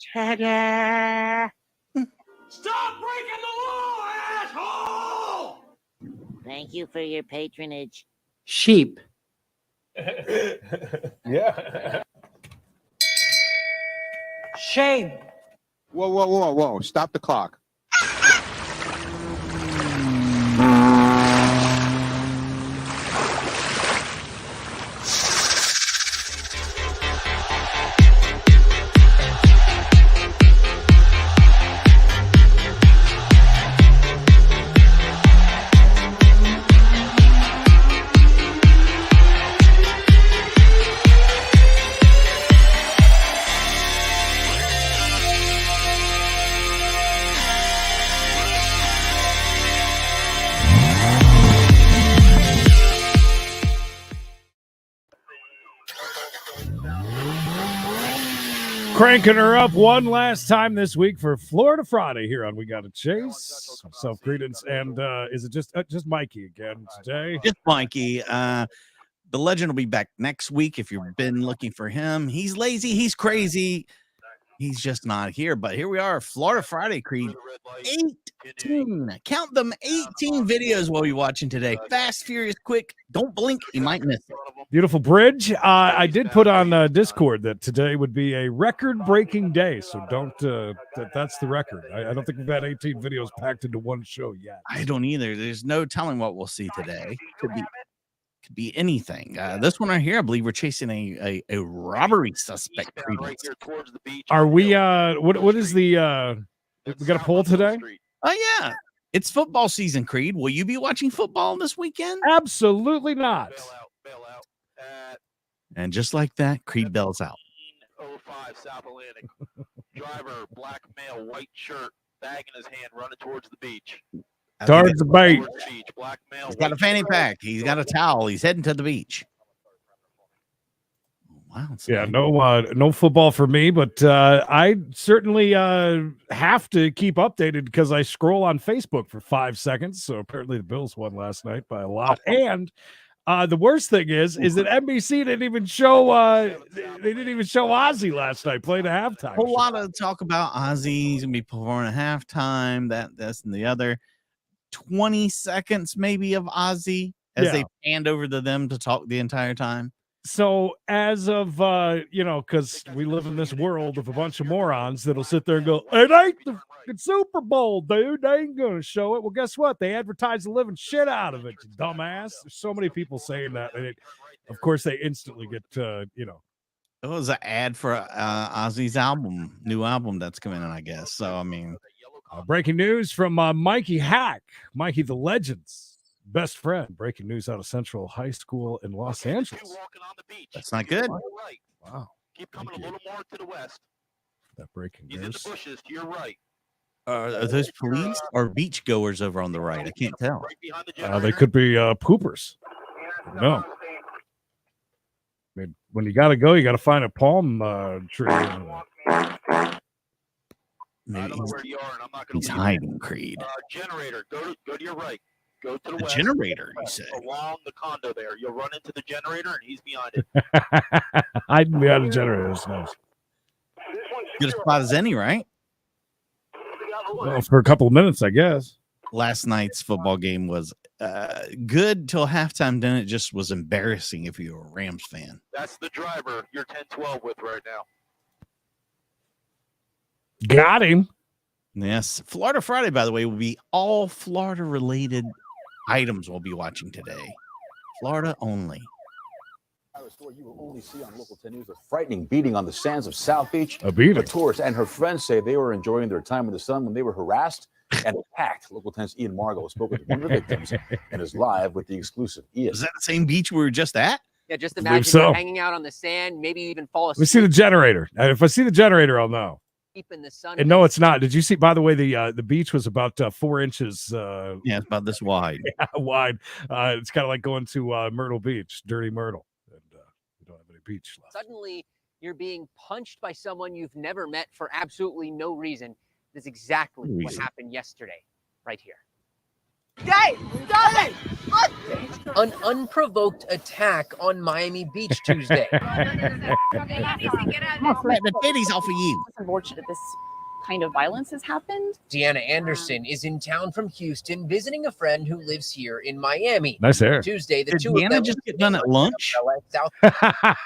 Ta-da! Stop breaking the law, asshole! Thank you for your patronage. Sheep. Yeah. Shame. Whoa. Stop the clock. Cranking her up one last time this week for Florida Friday here on We Gotta Chase. Self-credence. And is it just Mikey again today? Just Mikey. The legend will be back next week if you've been looking for him. He's lazy. He's crazy. He's just not here. But here we are, Florida Friday, Creed. 18. Count them, 18 videos we'll be watching today. Fast, furious, quick. Don't blink. You might miss it. Beautiful bridge. I did put on Discord that today would be a record-breaking day, so don't. That's the record. I don't think we've had 18 videos packed into one show yet. I don't either. There's no telling what we'll see today. Could be anything. This one right here, I believe we're chasing a robbery suspect. Are we? What is the? We got a poll today. Oh yeah, it's football season. Creed, will you be watching football this weekend? Absolutely not. Bail out. And just like that, Creed bells out. 05 South Atlantic. Driver, black male, white shirt, bag in his hand, running towards the beach. Towards the beach. Black male. He's got a fanny pack. He's got a towel. He's heading to the beach. Wow. Yeah, no football for me, but I certainly have to keep updated because I scroll on Facebook for 5 seconds. So apparently the Bills won last night by a lot. And the worst thing is that NBC didn't even show Ozzy last night playing a halftime. A whole lot of talk about Ozzy. He's gonna be performing at halftime. That's and the other 20 seconds maybe of Ozzy as they panned over to them to talk the entire time. So as of, because we live in this world of a bunch of morons that'll sit there and go, it ain't the Super Bowl, dude. They ain't going to show it. Well, guess what? They advertise the living shit out of it, you dumbass. There's so many people saying that. And of course, they instantly get, It was an ad for Ozzy's new album that's coming in, I guess. So, I mean. Breaking news from Mikey Hack, Mikey the Legends. Best friend. Breaking news out of Central High School in Los Angeles. That's not good. Wow. Keep coming a little more to the west. That breaking news. He's in the bushes to your right. Are those police or beach goers over on the right? I can't tell. They could be poopers. No. I mean, when you got to go, you got to find a palm tree. Maybe he's hiding, Creed. Generator, go to your right. Go to the west. Generator, you said. Along the condo there. You'll run into the generator, and he's behind it. Hiding behind the generator. That's nice. Good a spot as any, right? Well, for a couple of minutes, I guess. Last night's football game was good till halftime. Then it just was embarrassing if you were a Rams fan. That's the driver you're 10-12 with right now. Got him. Yes. Florida Friday, by the way, will be all Florida-related items we'll be watching today. Florida only. A story you will only see on Local 10 News: a frightening beating on the sands of South Beach. A beating. A tourist and her friends say they were enjoying their time in the sun when they were harassed and attacked. Local 10's Ian Margot spoke with one of the victims and is live with the exclusive. Ian. Is that the same beach we were just at? Yeah, just imagine you're hanging out on the sand, maybe even fall asleep. We see the generator. If I see the generator, I'll know. In the sun. And no, it's not. Did you see? By the way, the beach was about 4 inches. Yeah, it's about this wide. Yeah, wide. It's kind of like going to Myrtle Beach, dirty Myrtle, and we don't have any beach left. Suddenly, you're being punched by someone you've never met for absolutely no reason. That's exactly what happened yesterday, right here. Hey, stop it! An unprovoked attack on Miami Beach Tuesday. I'm gonna flat the titties off of you. It's unfortunate this kind of violence has happened. Deanna Anderson is in town from Houston visiting a friend who lives here in Miami. Nice hair. Tuesday, the Did two of Deanna them just were get done at lunch? South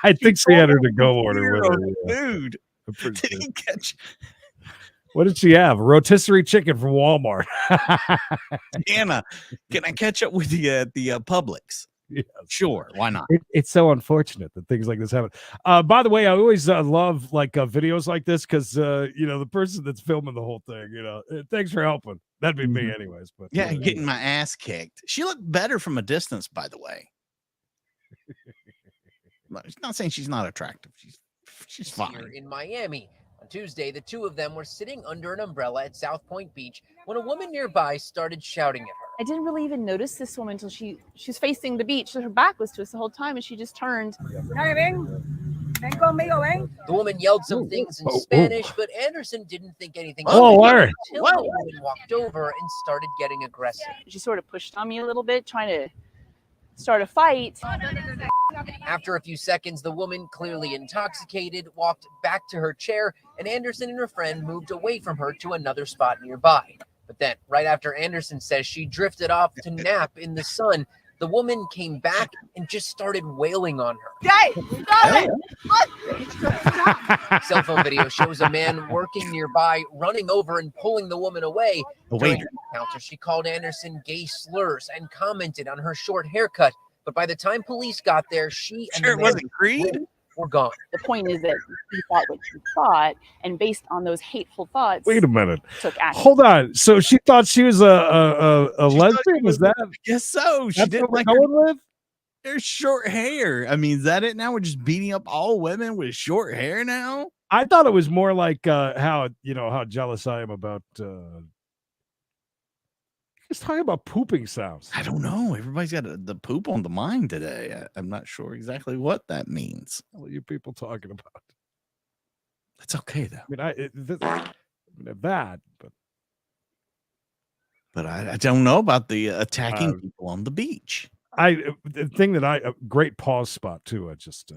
I think she had her to go order with her. Yeah. Dude, I'm pretty did sure. he catch What did she have? Rotisserie chicken from Walmart. Deanna? Can I catch up with you at the Publix? Yes. Sure, why not? It's so unfortunate that things like this happen. By the way, I always love like videos like this because you know, the person that's filming the whole thing, you know, thanks for helping. That'd be me anyways. But Yeah, getting my ass kicked. She looked better from a distance, by the way. It's not saying she's not attractive. She's here fine. in Miami. On Tuesday, the two of them were sitting under an umbrella at South Point Beach when a woman nearby started shouting at her. I didn't really even notice this woman until she's facing the beach. Her back was to us the whole time, and she just turned. The woman yelled some things in Spanish, but Anderson didn't think anything Oh, of it word. until the woman walked over and started getting aggressive. She sort of pushed on me a little bit, trying to start a fight. After a few seconds, the woman, clearly intoxicated, walked back to her chair, and Anderson and her friend moved away from her to another spot nearby. But then, right after Anderson says she drifted off to nap in the sun, the woman came back and just started wailing on her. Cell phone video shows a man working nearby running over and pulling the woman away. The During waiter. the encounter, she called Anderson gay slurs and commented on her short haircut. But by the time police got there, she and Sure, the it man wasn't Creed. were gone. The point is that she thought what she thought, and based on those hateful thoughts, Wait a minute. took action. Hold on. So she thought she was a lesbian? Was that Yes, so she that's didn't what like we're going with? her short hair. I mean, is that it now? We're just beating up all women with short hair now? I thought it was more like how jealous I am about just talking about pooping sounds. I don't know. Everybody's got the poop on the mind today. I'm not sure exactly what that means. What are you people talking about? That's okay though. I mean, they're bad, But I don't know about the attacking people on the beach. the thing that great pause spot too. I just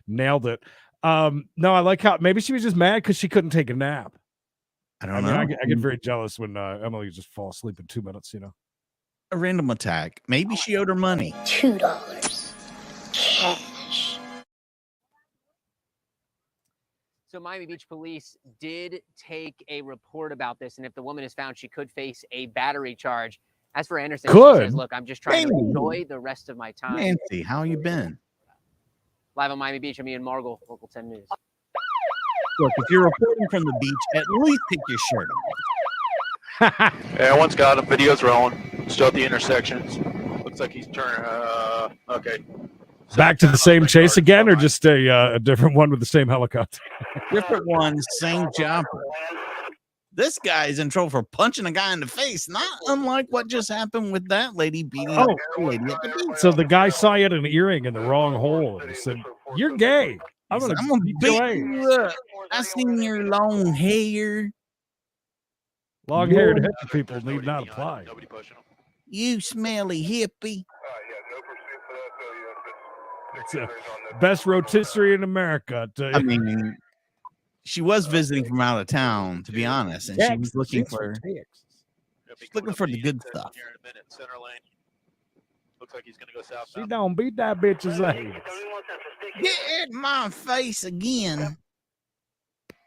nailed it. No, I like how maybe she was just mad because she couldn't take a nap. I don't mean, know. I get very jealous when Emily just falls asleep in 2 minutes. You know, A random attack. Maybe she owed her money. $2 cash. So Miami Beach police did take a report about this, and if the woman is found, she could face a battery charge. As for Anderson, she says, look, I'm just trying to enjoy the rest of my time. Nancy, how you been? Live on Miami Beach, I'm Ian Margle, Local 10 News. Look, if you're reporting from the beach, at least take your shirt off. Yeah, one's got him. Video's rolling. Still at the intersections. Looks like he's turning. Okay. back to the same chase again, or just a different one with the same helicopter? Different one, same jumper. This guy's in trouble for punching a guy in the face, not unlike what just happened with that lady beating up the lady at the beach. So the guy saw you had an earring in the wrong hole and he said, "You're gay. I'm gonna beat your ass." you up. I seen your long hair. Long-haired hippie people need not apply. You smelly hippie. It's the best rotisserie in America. I tell you. I mean, she was visiting from out of town, to be honest, and she was looking for the good stuff. Here in a minute, center lane. Looks like he's gonna go south. She don't beat that bitch's ass. Get in my face again.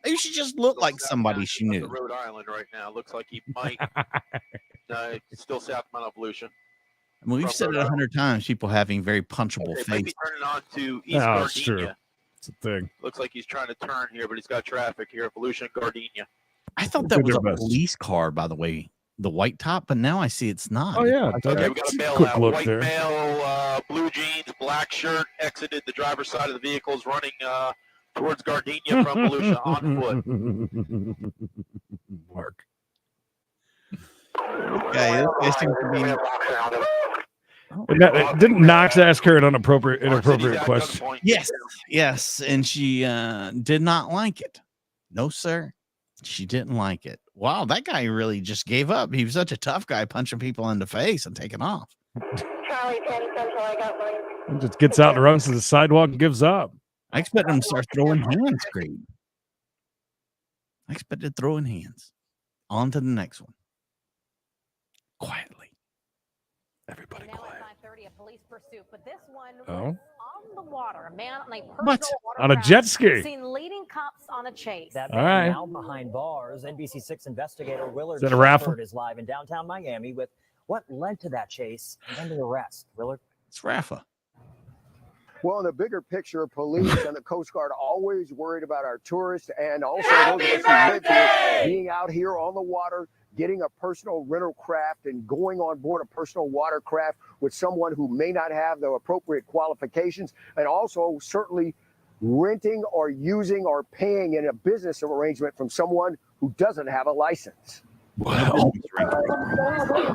Maybe she just looked like somebody she knew. Rhode Island right now. Looks like he might. Still south of Mount Evolution. I mean, we've said it 100 times. People having very punchable They might be faces. turning on to East Oh, it's true. Gardenia. It's a thing. Looks like he's trying to turn here, but he's got traffic here. Evolution, Gardenia. I thought that Did was their a best. police car, by the way, the white top, but now I see it's not. Oh yeah, Okay, we got that's a a male quick out. look White there. male, blue jeans, black shirt, exited the driver's side of the vehicle, is running towards Gardenia from Volusia on foot. Mark. Okay, this seems to be. Didn't Knox ask her an inappropriate At question? gunpoint. Yes, and she did not like it. No, sir, she didn't like it. Wow, that guy really just gave up. He was such a tough guy, punching people in the face and taking off. Charlie 10 Central, I got mine. He just gets out and runs to the sidewalk and gives up. I expect him to start throwing hands, Creed. I expected throwing hands. On to the next one. Quietly. Everybody Now quiet. at 5:30, a police pursuit, but this one Oh. was on the water. A man on a personal What? watercraft On a jet ski? seen leading cops on a chase. That All man right. now behind bars. NBC6 investigator Willard Is that a raffle? Shepherd is live in downtown Miami with what led to that chase and the arrest. Willard? It's Rafa. Well, in the bigger picture, police and the Coast Guard always worried about our tourists and also those of us who live here being out here on the water, getting a personal rental craft and going on board a personal watercraft with someone who may not have the appropriate qualifications, and also certainly renting or using or paying in a business arrangement from someone who doesn't have a license. Wow.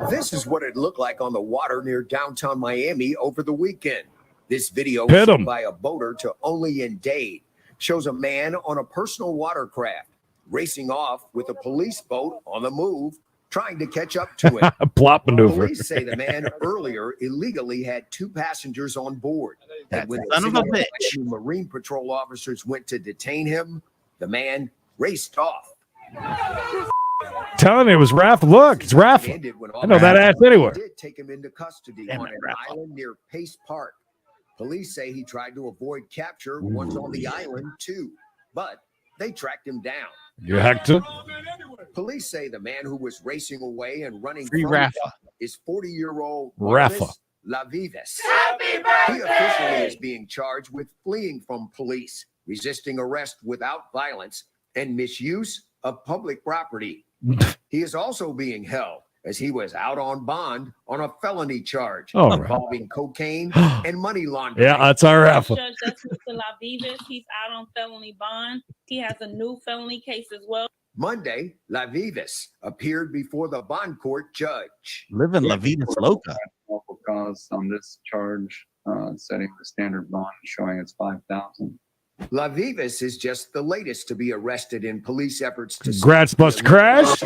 This is what it looked like on the water near downtown Miami over the weekend. This video Hit 'em. shot by a boater to Only in Dade shows a man on a personal watercraft racing off with a police boat on the move, trying to catch up to him. A plot maneuver. Police say the man earlier illegally had 2 passengers on board. And when Son of a the bitch. Marine Patrol officers went to detain him, the man raced off. Telling you it was Rafa. Look, it's Rafa. Ended when I know that ass officers anywhere. did take him into custody Damn on it, an Rafa. island near Pace Park. Police say he tried to avoid capture once on the island too, but they tracked him down. You hacked it? Police say the man who was racing away and running Free from Rafa. them is 40-year-old Rafa. Barnabas Lavives. He officially is being charged with fleeing from police, resisting arrest without violence, and misuse of public property. He is also being held as he was out on bond on a felony charge Oh, involving cocaine and money laundering. Yeah, that's our Rafa. Judge, that's Mr. Lavives. He's out on felony bond. He has a new felony case as well. Monday, Lavives appeared before the bond court judge. Living La Vida Loca. Lawful cause on this charge, setting the standard bond showing it's 5,000. Lavives is just the latest to be arrested in police efforts to Congrats, Buster Crash.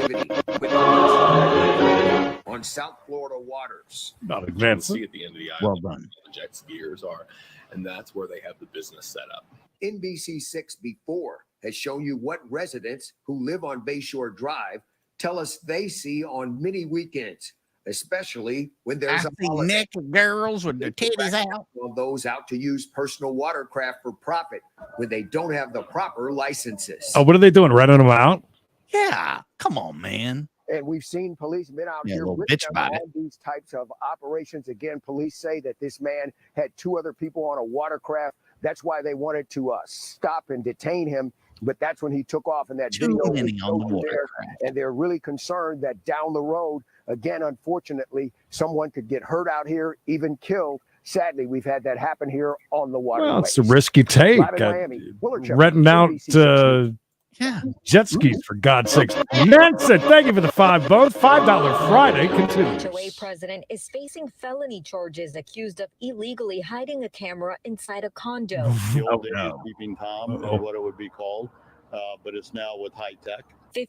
on South Florida waters. Not advanced. See at the end of the island, Well done. the jet skiers are, and that's where they have the business set up. NBC6 before has shown you what residents who live on Bayshore Drive tell us they see on many weekends, especially when I there's a see holiday. naked girls with their titties out. On those out to use personal watercraft for profit when they don't have the proper licenses. Oh, what are they doing? Renting them out? Yeah. Come on, man. And we've seen policemen out Yeah, here little with bitch them about it. on these types of operations. Again, police say that this man had 2 other people on a watercraft. That's why they wanted to stop and detain him. But that's when he took off in that Too video. many we on the showed you there. watercraft. And they're really concerned that down the road, again, unfortunately, someone could get hurt out here, even killed. Sadly, we've had that happen here on the waterways. Well, it's a risky take. Live in Miami, Willard Shepherd, Renting out NBC6. Yeah. jet skis, for God's sakes. Nancy, thank you for the 5 bones. $5 Friday continues. HOA president is facing felony charges accused of illegally hiding a camera inside a condo. The old days no. peeping Tom is what it would be called, but it's now with high tech.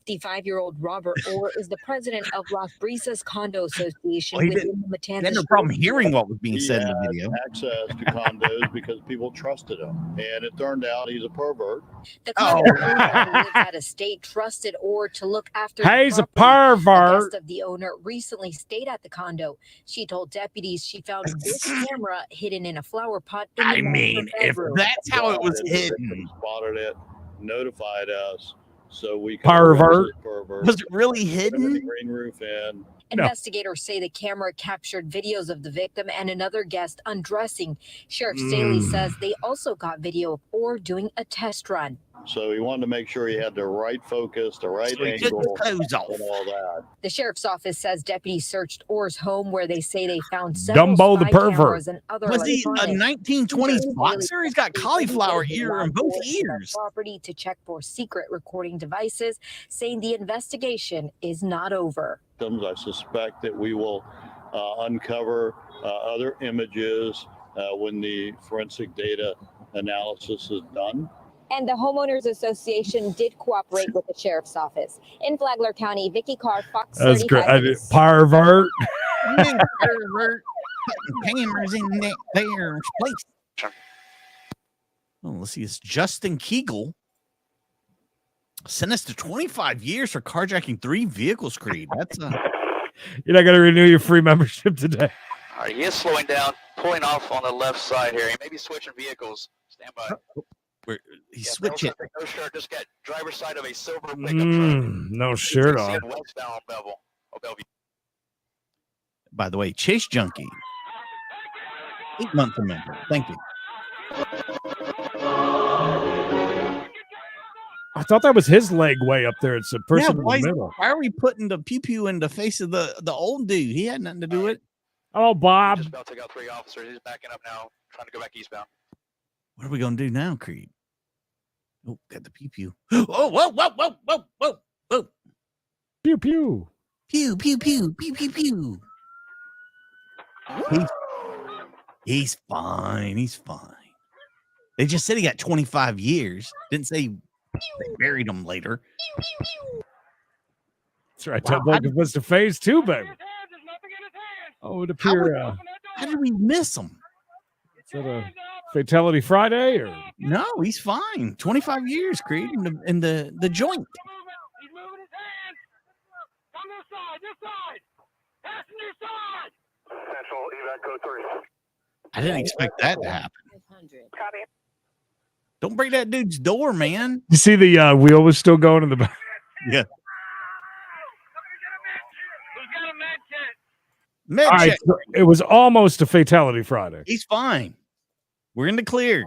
55-year-old Robert Orr is the president of Las Brisas Condo Association Well, he within didn't- the He had Matanzas. no problem hearing what was being He said in the had video. access to condos because people trusted him, and it turned out he's a pervert. The Oh. condo owner who lives out of state trusted Orr to look after Hey, the he's a property. A pervert. guest of the owner recently stayed at the condo. She told deputies she found this camera hidden in a flower pot in the I master mean, if bedroom. that's how it was And the hidden, victim spotted it, notified us, so we could Pervert. arrest this pervert. was it really Put him in the hidden? green roof in. No. Investigators say the camera captured videos of the victim and another guest undressing. Sheriff Staley says they also got video of Orr doing a test run. So he wanted to make sure he had the right focus, the right So he took his angle, clothes off. and all that. The sheriff's office says deputies searched Orr's home where they say they found several Dumbo the spy pervert. cameras and other Was he a electronics. 1920s Sheriff boxer? Staley He's got says cauliflower they ear did in not both go into the ears. property to check for secret recording devices, saying the investigation is not over. I suspect that we will uncover other images when the forensic data analysis is done. And the Homeowners Association did cooperate with the sheriff's office. In Flagler County, Vicky Carr, Fox That's 35 great. News. Pervert. Pervert. Cameras in that there place. Oh, let's see. It's Justin Kegel. Sentenced to 25 years for carjacking 3 vehicles, Creed. That's You're not going to renew your free membership today. All right, he is slowing down, pulling off on the left side here. He may be switching vehicles. Stand by. He's switching. No shirt, just got driver's side of a silver pickup truck. No shirt on. Westbound Belleville. Bellevue. By the way, Chase Junkie. 8-month member. Thank you. I thought that was his leg way up there. It's a person in the middle. Why are we putting the pew-pew in the face of the old dude? He had nothing to do with it. Oh, Bob. Just about to take out 3 officers. He's backing up now, trying to go back eastbound. What are we going to do now, Creed? Oh, got the pew-pew. Oh, whoa. Pew, pew. Pew, pew, pew, pew, pew, pew. He's fine. He's fine. They just said he got 25 years. Didn't say they buried him later. That's right. That bloke was to phase 2, baby. Oh, it would appear. How did we miss him? Is that a Fatality Friday or no? He's fine. 25 years, Creed, in the joint. I didn't expect that to happen. Don't break that dude's door, man. You see the wheel was still going in the back. Yeah. All right, so it was almost a Fatality Friday. He's fine. We're in the clear.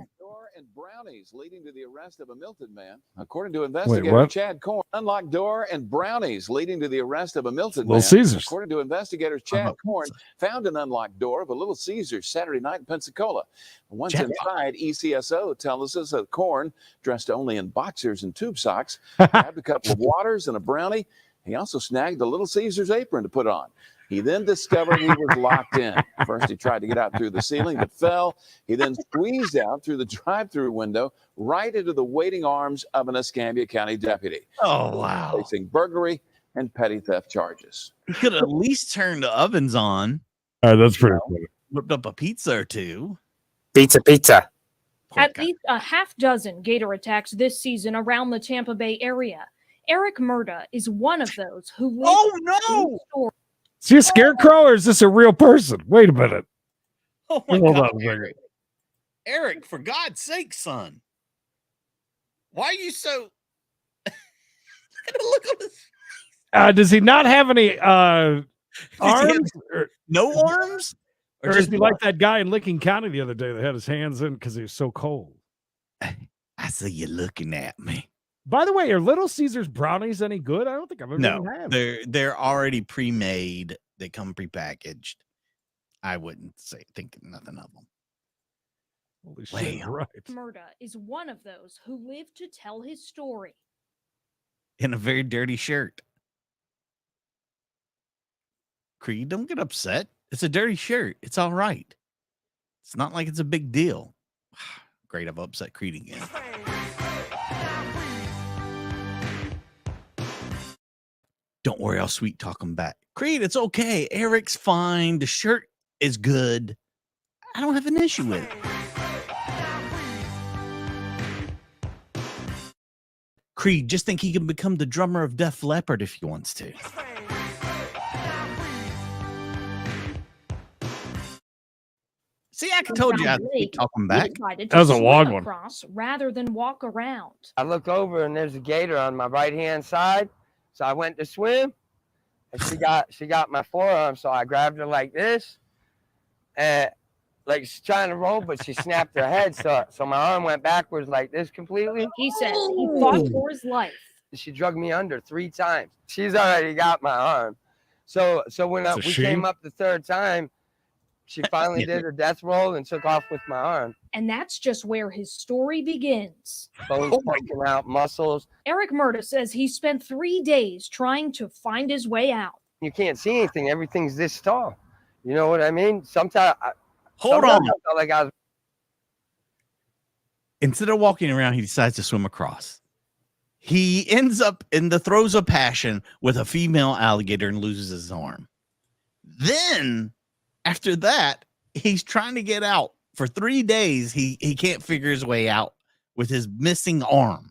And brownies leading to the arrest of a Milton man. According to investigator what? Chad Korn, unlocked door and brownies leading to the arrest of a Milton Little man. Caesars. According to investigators, Chad Korn found an unlocked door of a Little Caesars Saturday night in Pensacola. Once inside, ECSO tells us that Korn, dressed only in boxers and tube socks, grabbed a couple of waters and a brownie. He also snagged a Little Caesars apron to put on. He then discovered he was locked in. First, he tried to get out through the ceiling, but fell. He then squeezed out through the drive-through window right into the waiting arms of an Escambia County deputy. Oh, wow. Facing burglary and petty theft charges. He could at least turn the ovens on. That's pretty cool. Whipped up a pizza or two. Pizza. At least a half dozen gator attacks this season around the Tampa Bay area. Eric Murda is one of those who. Oh, no! Is he a scarecrow or is this a real person? Wait a minute. Oh my Hold God, on a second. Eric, for God's sake, son. Why are you so... Look at his... Does he not have any arms? No arms? Or is he like that guy in Licking County the other day that had his hands in because he was so cold? I see you looking at me. By the way, are Little Caesars brownies any good? I don't think I've ever even had them. They're already pre-made. They come pre-packaged. I wouldn't think nothing of them. Holy shit, right. Murda is one of those who lived to tell his story. In a very dirty shirt. Creed, don't get upset. It's a dirty shirt. It's all right. It's not like it's a big deal. Great, I've upset Creed again. Don't worry, I'll sweet talk him back. Creed, it's okay. Eric's fine. The shirt is good. I don't have an issue with it. Creed, just think he can become the drummer of Def Leppard if he wants to. See, I told you I'd sweet talk him back. That was a long one. Rather than walk around. I look over and there's a gator on my right-hand side. So I went to swim, and she got my forearm. So I grabbed her like this, and like she's trying to roll, but she snapped her head. So my arm went backwards like this completely. He says he fought for his life. She drugged me under 3 times. She's already got my arm. So when we came up the 3rd time, she finally did her death roll and took off with my arm. And that's just where his story begins. Bones poking out, muscles. Eric Murda says he spent 3 days trying to find his way out. You can't see anything. Everything's this tall. You know what I mean? Sometimes I felt like I was. Instead of walking around, he decides to swim across. He ends up in the throes of passion with a female alligator and loses his arm. Then After that, he's trying to get out. For 3 days, he can't figure his way out with his missing arm.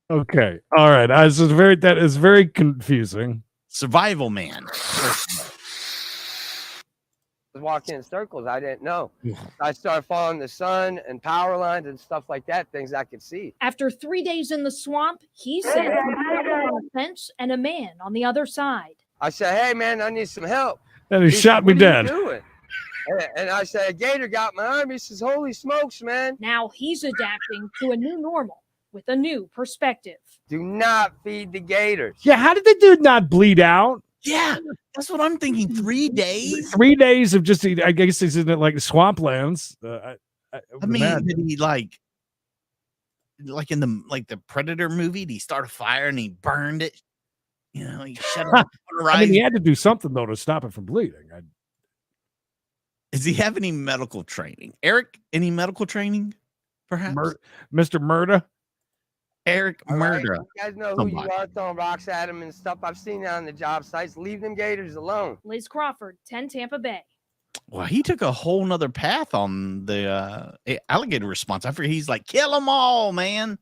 Okay. All right. That is very confusing. Survival man. Was walking in circles. I didn't know. I started following the sun and power lines and stuff like that, things I could see. After 3 days in the swamp, he said on a fence and a man on the other side. I said, hey, man, I need some help. And he shot me dead. What are you doing? And I said, a gator got my arm. He says, holy smokes, man. Now he's adapting to a new normal with a new perspective. Do not feed the gators. Yeah, how did the dude not bleed out? Yeah, that's what I'm thinking. 3 days? 3 days of just, I guess he's in like swamplands. I mean, did he like in the Predator movie, did he start a fire and he burned it? You know, he shut it. I mean, he had to do something, though, to stop it from bleeding. Does he have any medical training? Eric, any medical training, perhaps? Mr. Murda? Eric Murda. You guys know who you are throwing rocks at him and stuff. I've seen that on the job sites. Leave them gators alone. Liz Crawford, 10 Tampa Bay. Well, he took a whole nother path on the alligator response. I forget. He's like, kill them all, man.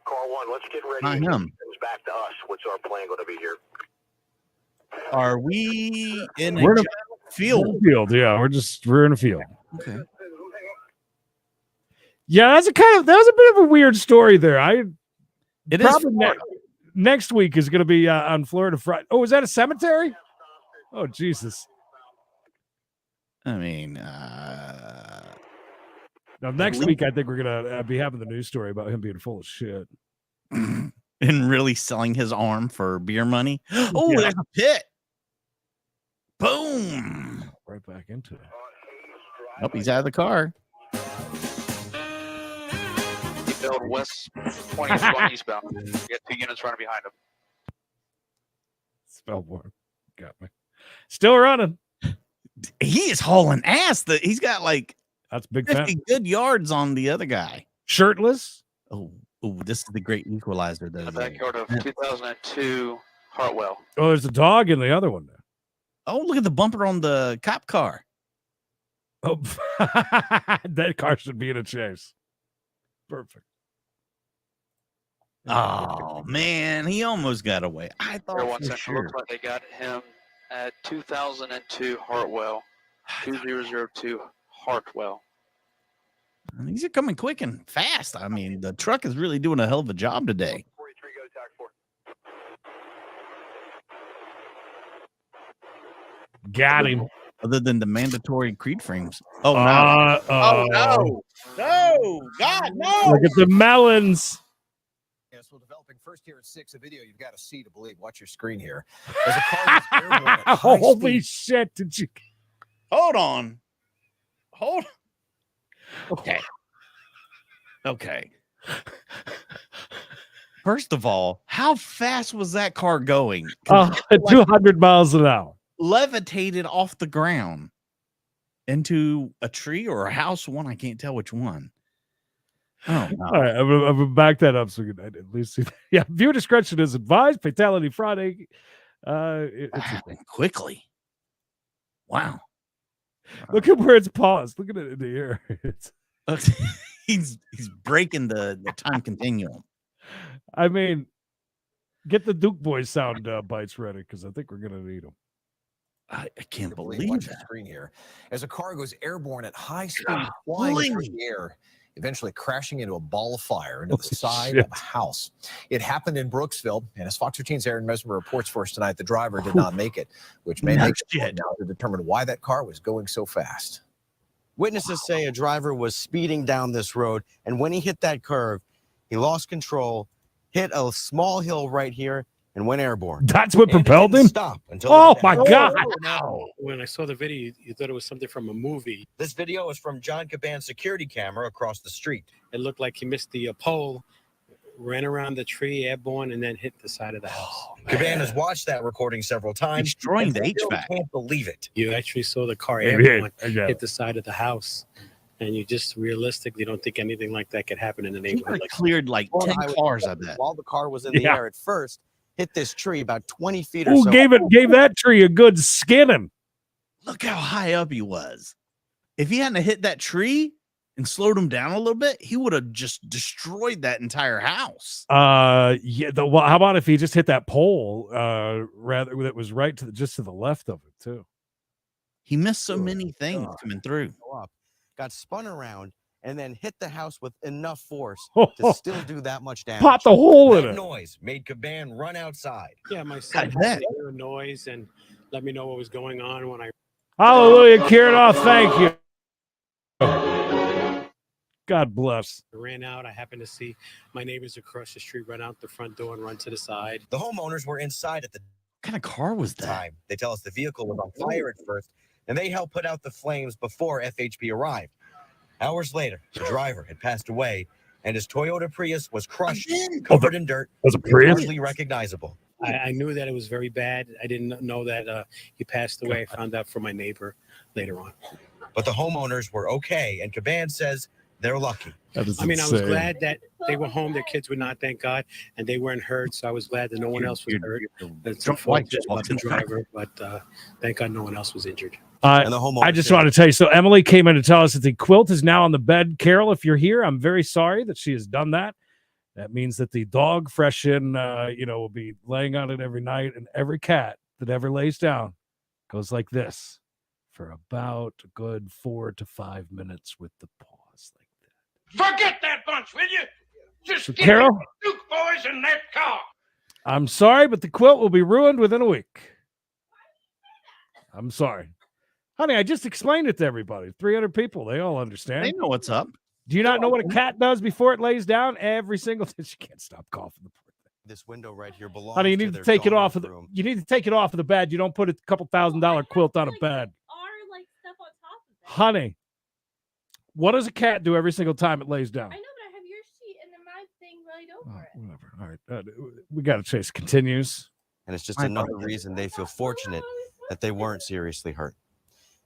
Car 1, let's get ready. Not him. Back to us. What's our plan going to be here? Are we in We're a in field? Yeah, we're in a field. Okay. Yeah, that was a bit of a weird story there. It is next week is going to be on Florida Friday. Oh, is that a cemetery? Oh, Jesus. I mean, now next week I think we're going to be having the news story about him being full of shit. and really selling his arm for beer money. Oh, Yeah. there's a pit. Boom. Right back into it. Nope, he's out of the car. Build west 20 is going eastbound. You got 2 units running behind him. Spellborn. Got me. Still running. He is hauling ass. He's got like that's big 50 good yards on the other guy. Shirtless. Oh, this is the great equalizer. In the backyard of 2002 Hartwell. Oh, there's a dog in the other one there. Oh, look at the bumper on the cop car. Oh, that car should be in a chase. Perfect. Oh man, he almost got away. I thought Looks for sure. like they got him at 2002 Hartwell, 2002 Hartwell. These are coming quick and fast. I mean, the truck is really doing a hell of a job today. Got him. Other than the mandatory creed frames. Oh no! Oh no! No! God no! Look at the melons. Yes, well, developing first here at 6, a video you've got to see to believe. Watch your screen here. There's a car that's airborne at high Holy speed. shit! Did you? Hold on. Hold. Okay. Okay. First of all, how fast was that car going? 200 miles an hour. Levitated off the ground into a tree or a house. One, I can't tell which one. Oh, no. All right, I'm gonna back that up so we can at least see. Yeah, viewer discretion is advised. Fatality Friday. It's happened quickly. Wow. Look at where it's paused. Look at it in the air. He's breaking the time continuum. I mean, get the Duke Boys sound bites ready because I think we're gonna need them. I can't Watch believe your that. screen here. As a car goes airborne at high speed, flying through the air, eventually crashing into a ball of fire into the side of a house. It happened in Brooksville, and as Fox 13's Aaron Mesmer reports for us tonight, the driver did not make it, which may make it now to determine why that car was going so fast. Witnesses say a driver was speeding down this road, and when he hit that curve, he lost control, hit a small hill right here, and went airborne. That's what propelled him? Stop until Oh my God. When I saw the video, you thought it was something from a movie. This video is from John Caban's security camera across the street. It looked like he missed the pole, ran around the tree, airborne, and then hit the side of the house. Caban has watched that recording several times. Destroying the and still HVAC. Can't believe it. You actually saw the car Yeah, airborne yeah. hit the side of the house, and you just realistically don't think anything like that could happen in a He neighborhood. like cleared like 10 cars, I bet. While the car was in the Yeah. air at first, hit this tree about 20 feet or Who so. gave that tree a good skinning? Look how high up he was. If he hadn't hit that tree and slowed him down a little bit, he would have just destroyed that entire house. Yeah. Well, how about if he just hit that pole? Rather, that was right to just to the left of it too. He missed so many things coming through. Got spun around and then hit the house with enough force to still do that much damage. Pop the hole in That it. noise made Caban run outside. Yeah, my son had to hear a noise and let me know what was going on when I. Hallelujah, Kiranoff. Thank you. God bless. I ran out. I happened to see my neighbors across the street run out the front door and run to the side. The homeowners were inside at the What kind of car was that? time. They tell us the vehicle was on fire at first, and they helped put out the flames before FHP arrived. Hours later, the driver had passed away, and his Toyota Prius was crushed, covered in dirt, was a Prius? hardly recognizable. I knew that it was very bad. I didn't know that he passed away. I found out from my neighbor later on. But the homeowners were okay, and Caban says they're lucky. I mean, I was glad that they were home. Their kids were not, thank God, and they weren't hurt. So I was glad that no one else was hurt. That's unfortunate about the driver, but thank God no one else was injured. I just want to tell you. So Emily came in to tell us that the quilt is now on the bed. Carol, if you're here, I'm very sorry that she has done that. That means that the dog fresh in, will be laying on it every night, and every cat that ever lays down goes like this for about a good 4 to 5 minutes with the paws like that. Forget that bunch, will you? Just So, give Carol? me the Duke boys in that car. I'm sorry, but the quilt will be ruined within a week. I'm sorry. Honey, I just explained it to everybody. 300 people. They all understand. They know what's up. Do you not know what a cat does before it lays down? Every single time. She can't stop coughing. This window right here belongs Honey, you to need to their take it off daughter's of the. room. You need to take it off of the bed. You don't put a couple $1,000 quilt on a bed. Honey, what does a cat do every single time it lays down? I know, but I have your sheet and then my thing right over it. Whatever. All right. We got to chase. Continues. And it's just another reason they feel fortunate that they weren't seriously hurt.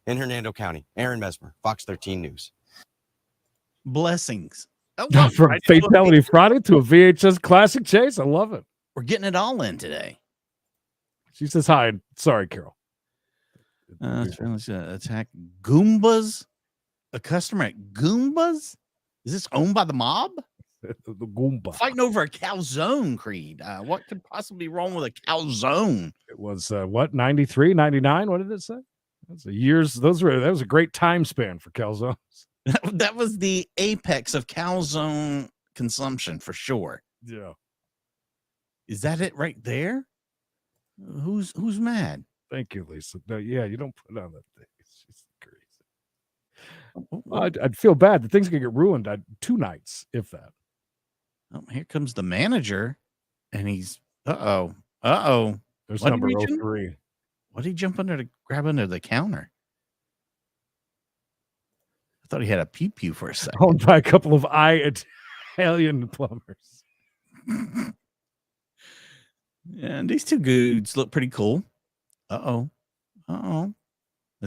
In Hernando County, Aaron Mesmer, Fox 13 News. Blessings. From Fatality Friday to a VHS classic chase. I love it. We're getting it all in today. She says hi. Sorry, Carol. Attack Goombas. A customer at Goombas? Is this owned by the mob? The Goomba. Fighting over a calzone, Creed. What could possibly be wrong with a calzone? It was what, 93, 99? What did it say? That's a years. That was a great time span for calzones. That was the apex of calzone consumption for sure. Yeah. Is that it right there? Who's mad? Thank you, Lisa. No, yeah, you don't put on that thing. It's just crazy. I'd feel bad. The thing's gonna get ruined 2 nights, if that. Oh, here comes the manager, and he's There's There's number 03. What did he jump under to grab under the counter? I thought he had a pew for a second. Owned by a couple of Italian plumbers. And these two dudes look pretty cool. It's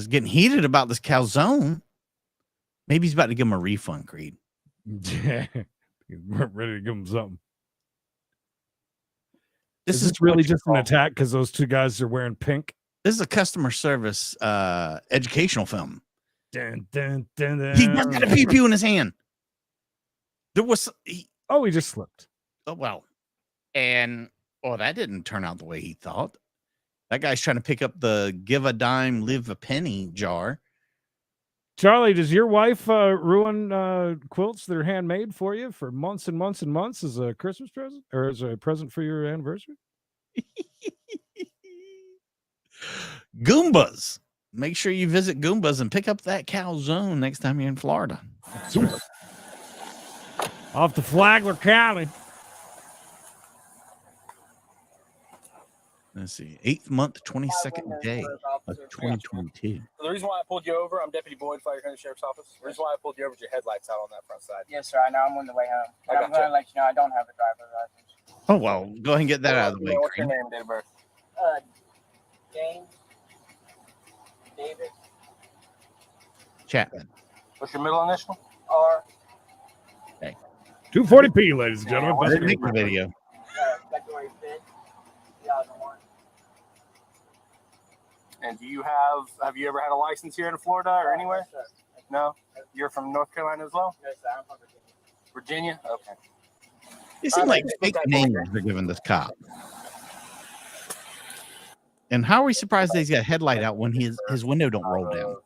getting heated about this calzone. Maybe he's about to give him a refund, Creed. Yeah. We're ready to give him something. This is really just an attack because those two guys are wearing pink. This is a customer service educational film. Dun, dun, dun, dun. He got a pew in his hand. There was he just slipped. Oh well. And that didn't turn out the way he thought. That guy's trying to pick up the give a dime, live a penny jar. Charlie, does your wife ruin quilts that are handmade for you for months and months and months as a Christmas present or as a present for your anniversary? Goombas. Make sure you visit Goombas and pick up that calzone next time you're in Florida. Off to Flagler County. Let's see. 8th month, 22nd day of 2022. The reason why I pulled you over, I'm Deputy Boyd, Flagler County Sheriff's Office. The reason why I pulled you over is your headlights out on that front side. Yes, sir. I know. I'm on the way home. And I'm going to let you know I don't have a driver's license. Oh, well, go ahead and get that out of the way. What's your name, date of birth? James David Chapman. What's your middle initial? R. 240p, ladies and gentlemen. I didn't make the video. February 5th, 2001. And have you ever had a license here in Florida or anywhere? No? You're from North Carolina as well? Yes, I'm from Virginia. Virginia? Okay. It seems like fake names they're giving this cop. And how are we surprised that he's got a headlight out when his window don't roll down?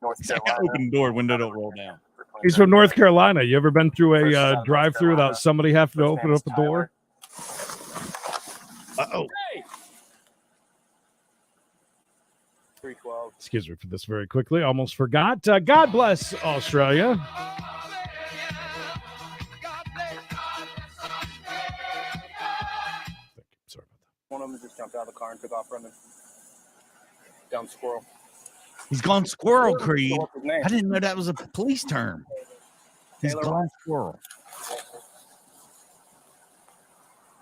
North Carolina. Open door, window don't roll down. He's from North Carolina. You ever been through a drive-through without somebody having to open up a door? Uh-oh. 312. Excuse me for this very quickly. Almost forgot. God bless Australia. Sorry about that. One of them just jumped out of the car and took off running. Down squirrel. He's gone squirrel, Creed. I didn't know that was a police term. He's gone squirrel.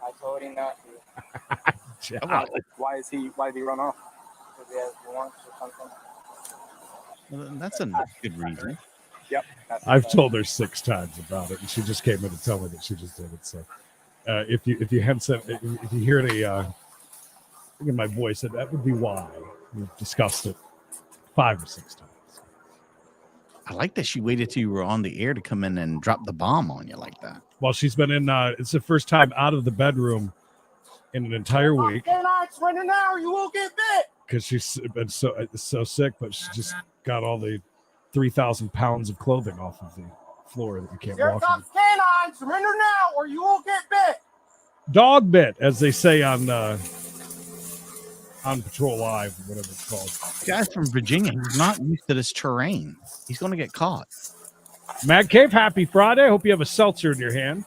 I told him not to. Why did he run off? Because he has warrants or something. Well, that's a good reason. Yep. I've told her 6 times about it, and she just came in to tell me that she just did it. So, if you hear it thing in my voice, that would be why we've discussed it 5 or 6 times. I like that she waited till you were on the air to come in and drop the bomb on you like that. Well, she's been in. It's the first time out of the bedroom in an entire week Surrender now, or you will get bit. because she's been so sick, but she just got all the 3,000 pounds of clothing off of the floor that you can't walk on. Canine, surrender now, or you will get bit. Dog bit, as they say on Patrol Live, or whatever it's called. Guy's from Virginia. He's not used to this terrain. He's going to get caught. Matt Cave, happy Friday. Hope you have a seltzer in your hand.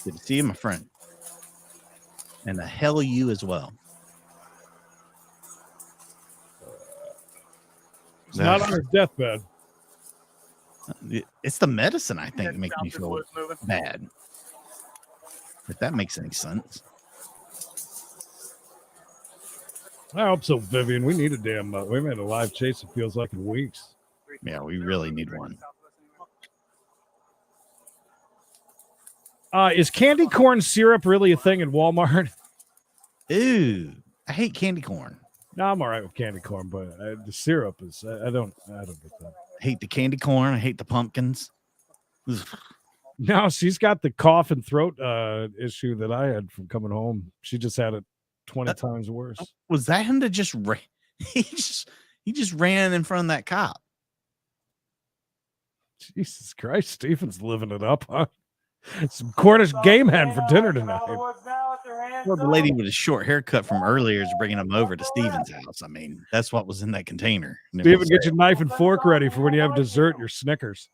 Good to see you, my friend. And a hell of you as well. He's not on his deathbed. It's the medicine, I think, that makes me feel bad. If that makes any sense. I hope so, Vivian. We need a damn. We made a live chase. It feels like in weeks. Yeah, we really need one. Is candy corn syrup really a thing in Walmart? Ooh, I hate candy corn. No, I'm all right with candy corn, but the syrup is. I don't get that. I hate the candy corn. I hate the pumpkins. No, she's got the cough and throat issue that I had from coming home. She just had it 20 times worse. Was that him that just ran? He just ran in front of that cop. Jesus Christ, Stephen's living it up, huh? Some Cornish game hen for dinner tonight. Well, the lady with a short haircut from earlier is bringing him over to Stephen's house. I mean, that's what was in that container. Stephen, get your knife and fork ready for when you have dessert, your Snickers.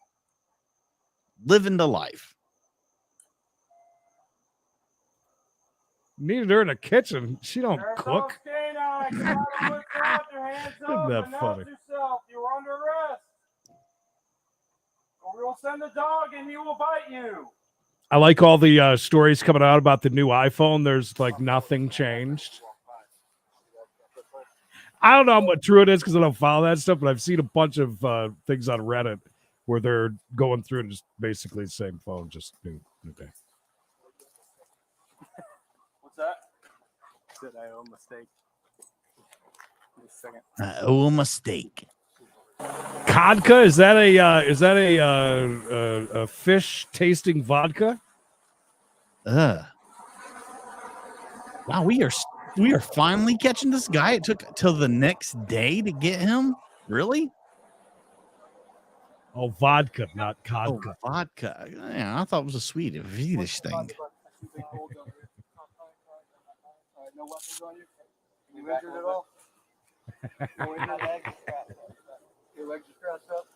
Living the life. Needed her in the kitchen. She don't cook. Isn't that funny? You're under arrest. Or we'll send the dog and he will bite you. I like all the stories coming out about the new iPhone. There's like nothing changed. I don't know how true it is because I don't follow that stuff, but I've seen a bunch of things on Reddit where they're going through and just basically the same phone, just new day. What's that? Said I owe a mistake. Just a second. I owe a mistake. Vodka, is that a fish tasting vodka? Wow, we are finally catching this guy. It took till the next day to get him. Really? Oh, vodka, not vodka. Oh, vodka. Yeah, I thought it was a Swedish thing. No weapons on you? You injured at all? No injured legs? Your legs are scratched up?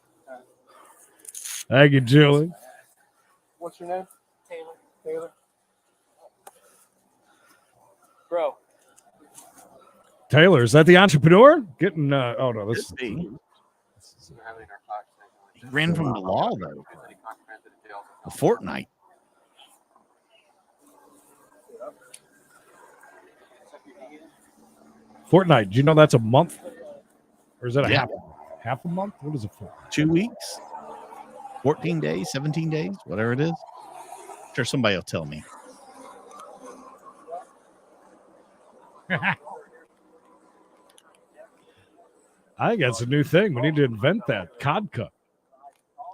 Thank you, Julie. What's your name? Taylor. Bro. Taylor, is that the entrepreneur? Getting oh no, this is He ran from the law though. A fortnight. Fortnite. Do you know that's a month? Or is that a half a month? What is it for? 2 weeks, 14 days, 17 days, whatever it is. I'm sure somebody will tell me. I think that's a new thing. We need to invent that. Cod cut.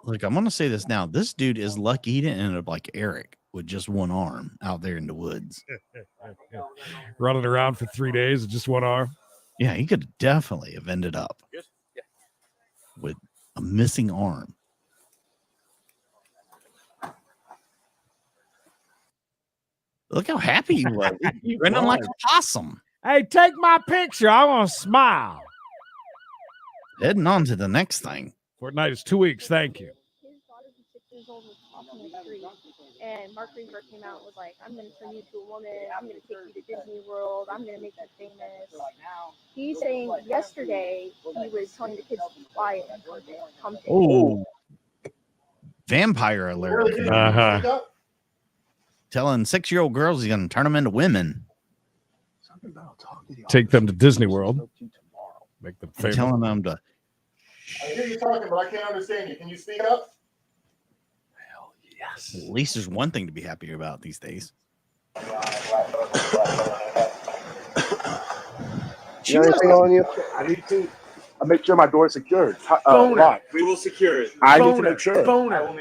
Look, I'm going to say this now. This dude is lucky he didn't end up like Eric with just one arm out there in the woods. Running around for 3 days with just one arm. Yeah, he could definitely have ended up with a missing arm. Look how happy he was. He grinning like a possum. Hey, take my picture. I want to smile. Heading on to the next thing. Fortnite is 2 weeks. Thank you. His daughter, who's 6 years old, was crossing the street, and Mark Greenberg came out and was like, "I'm going to turn you to a woman. I'm going to take you to Disney World. I'm going to make you famous." He's saying yesterday he was telling the kids to be quiet and come to Oh, vampire alert. Uh-huh. Telling 6-year-old girls he's going to turn them into women. Take them to Disney World. Make them famous. Telling them to. I hear you talking, but I can't understand you. Can you speak up? Yes. At least there's one thing to be happy about these days. You got anything on you? I need to make sure my door is secured. Locked. We will secure it. I need to make sure. Boner.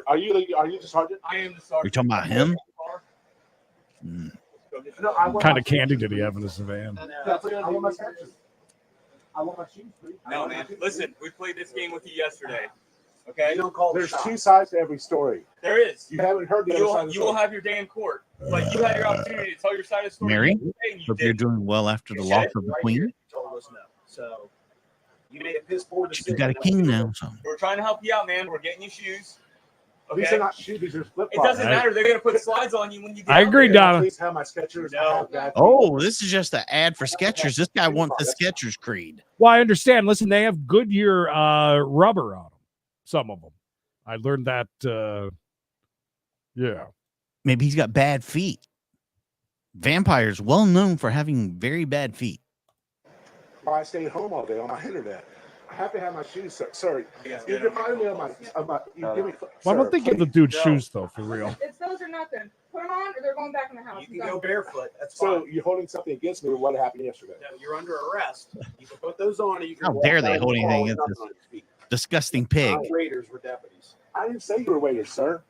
Are you the sergeant? I am the sergeant. You're talking about him? What kind of candy did he have in his van? I want my sketches. I want my shoes, please. No, man. Listen, we played this game with you yesterday. Okay? There's two sides to every story. There is. You haven't heard the other side of the You will story. have your day in court. But you had your opportunity to tell your side of the story. Mary, yesterday, and you hope you're didn't. doing well after the loss of the queen. You told us no. So you made a piss poor decision. You got a king now. So. We're trying to help you out, man. We're getting you shoes. Okay? These are not shoes. These are flip It flops. doesn't matter. They're gonna put slides on you when you get I out agree, there. Donna. Please have my Skechers. No. Oh, this is just an ad for Skechers. This guy wants the Skechers creed. Well, I understand. Listen, they have Goodyear rubber on them. Some of them. I learned that. Yeah. Maybe he's got bad feet. Vampires well known for having very bad feet. I stayed home all day on my internet. I have to have my shoes, sir. Sorry. You can find me on my. You give me. Why don't they give the dude No. shoes, though, for real? It's those or nothing. Put them on, or they're going back in the house. You can go barefoot. That's fine. So you're holding something against me? What happened yesterday? No, you're under arrest. You can put those on, and you can. How walk dare out they of the hold hall anything with against nothing this on your feet. disgusting pig? Raiders were deputies. I didn't say you were waiters, sir.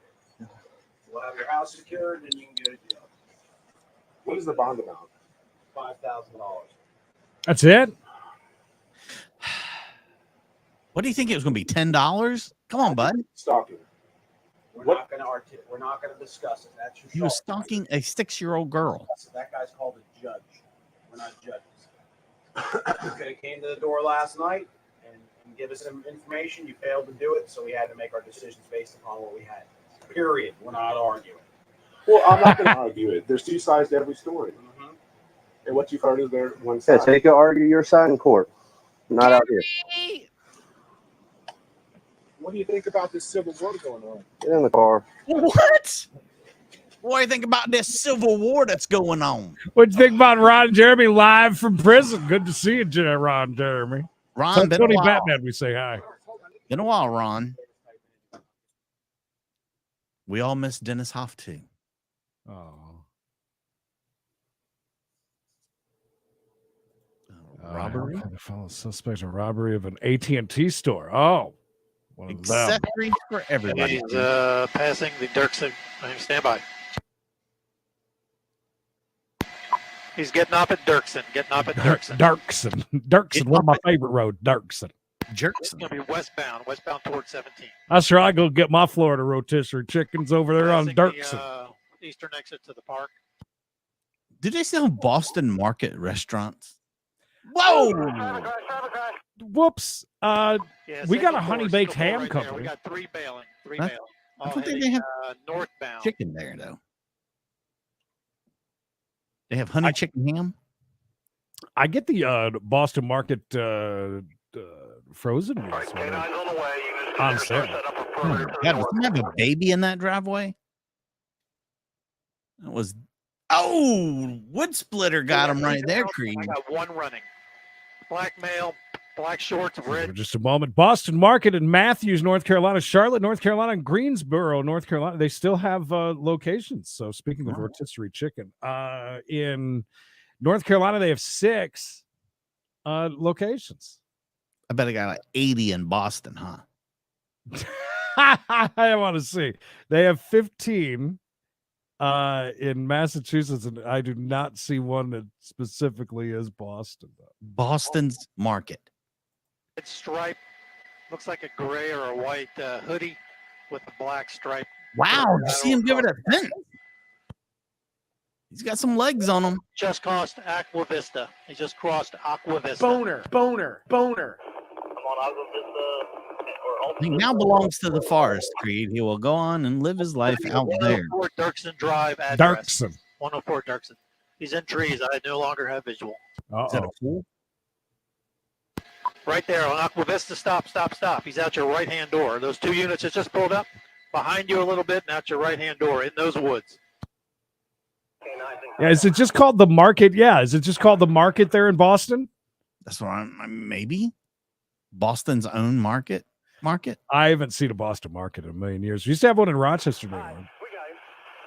We'll have your house secured, and you can get a deal. What is the bond amount? $5,000. That's it? What do you think it was going to be? $10? Come on, bud. Stalking. We're not going to discuss it. That's your. He was stalking. stalking a 6-year-old girl. That guy's called a judge. We're not judges. You could have came to the door last night and give us some information. You failed to do it, so we had to make our decisions based upon what we had. Period. We're not arguing. Well, I'm not going to argue it. There's two sides to every story. And what you've heard is there one Yeah, side. so you can argue your side in court, not out here. What do you think about this civil war going on? Get in the car. What? What do you think about this civil war that's going on? What'd you think about Ron Jeremy live from prison? Good to see you, Ron Jeremy. Ron, been a Tony while. Batman, we say hi. Been a while, Ron. We all miss Dennis Hoff, too. Oh. Robbery? Fellow suspect of robbery of an AT&T store. Oh. One of them. Accessories for everybody. He's passing the Dirksen. Stand by. He's getting up at Dirksen. Dirksen, one of my favorite roads, Dirksen. It's going to be westbound towards 17. That's where I go get my Florida rotisserie chickens over there on Dirksen. The eastern exit to the park. Do they still have Boston Market restaurants? Whoa! Whoops. We got a honey baked ham There. company. We got three bailing. I don't think they have northbound. chicken there, though. They have honey chicken ham? I get the Boston Market frozen meals on sale. Oh my God, does someone have a baby in that driveway? That was wood splitter got him right there, Creed. I got one running. Black male, black shorts, red. For just a moment. Boston Market in Matthews, North Carolina, Charlotte, North Carolina, and Greensboro, North Carolina. They still have locations. So speaking of rotisserie chicken, in North Carolina, they have 6 locations. I bet I got like 80 in Boston, huh? I want to see. They have 15 in Massachusetts, and I do not see one that specifically is Boston. Boston's market. It's striped. Looks like a gray or a white hoodie with a black stripe. Wow, you see him give it a spin. He's got some legs on him. Just crossed Aqua Vista. He just crossed Aqua Vista. Boner. He now belongs to the Forest Creed. He will go on and live his life out there. 104 Dirksen Drive address. Dirksen. 104 Dirksen. He's in trees. I no longer have visual. Is that a pool? Right there on Aqua Vista. Stop. He's out your right-hand door. Those two units that just pulled up behind you a little bit and out your right-hand door in those woods. Yeah, is it just called the Market? Yeah, is it just called the Market there in Boston? That's what I'm maybe. Boston's own market. I haven't seen a Boston Market in a million years. We used to have one in Rochester.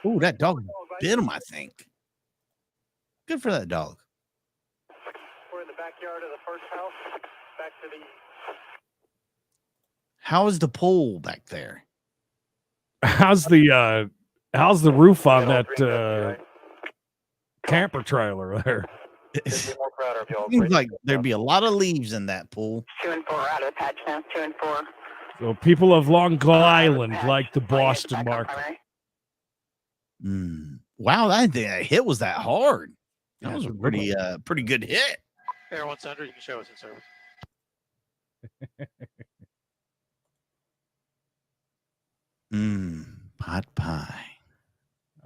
Ooh, that dog bit him, I think. Good for that dog. We're in the backyard of the first house. Back to the How is the pool back there? How's the roof on that camper trailer there? Seems like there'd be a lot of leaves in that pool. 2 and 4 out of patch now. 2 and 4. So people of Long Island like the Boston Market. Wow, that hit was that hard. That was a pretty good hit. Air 100, you can show us in service. Pot pie.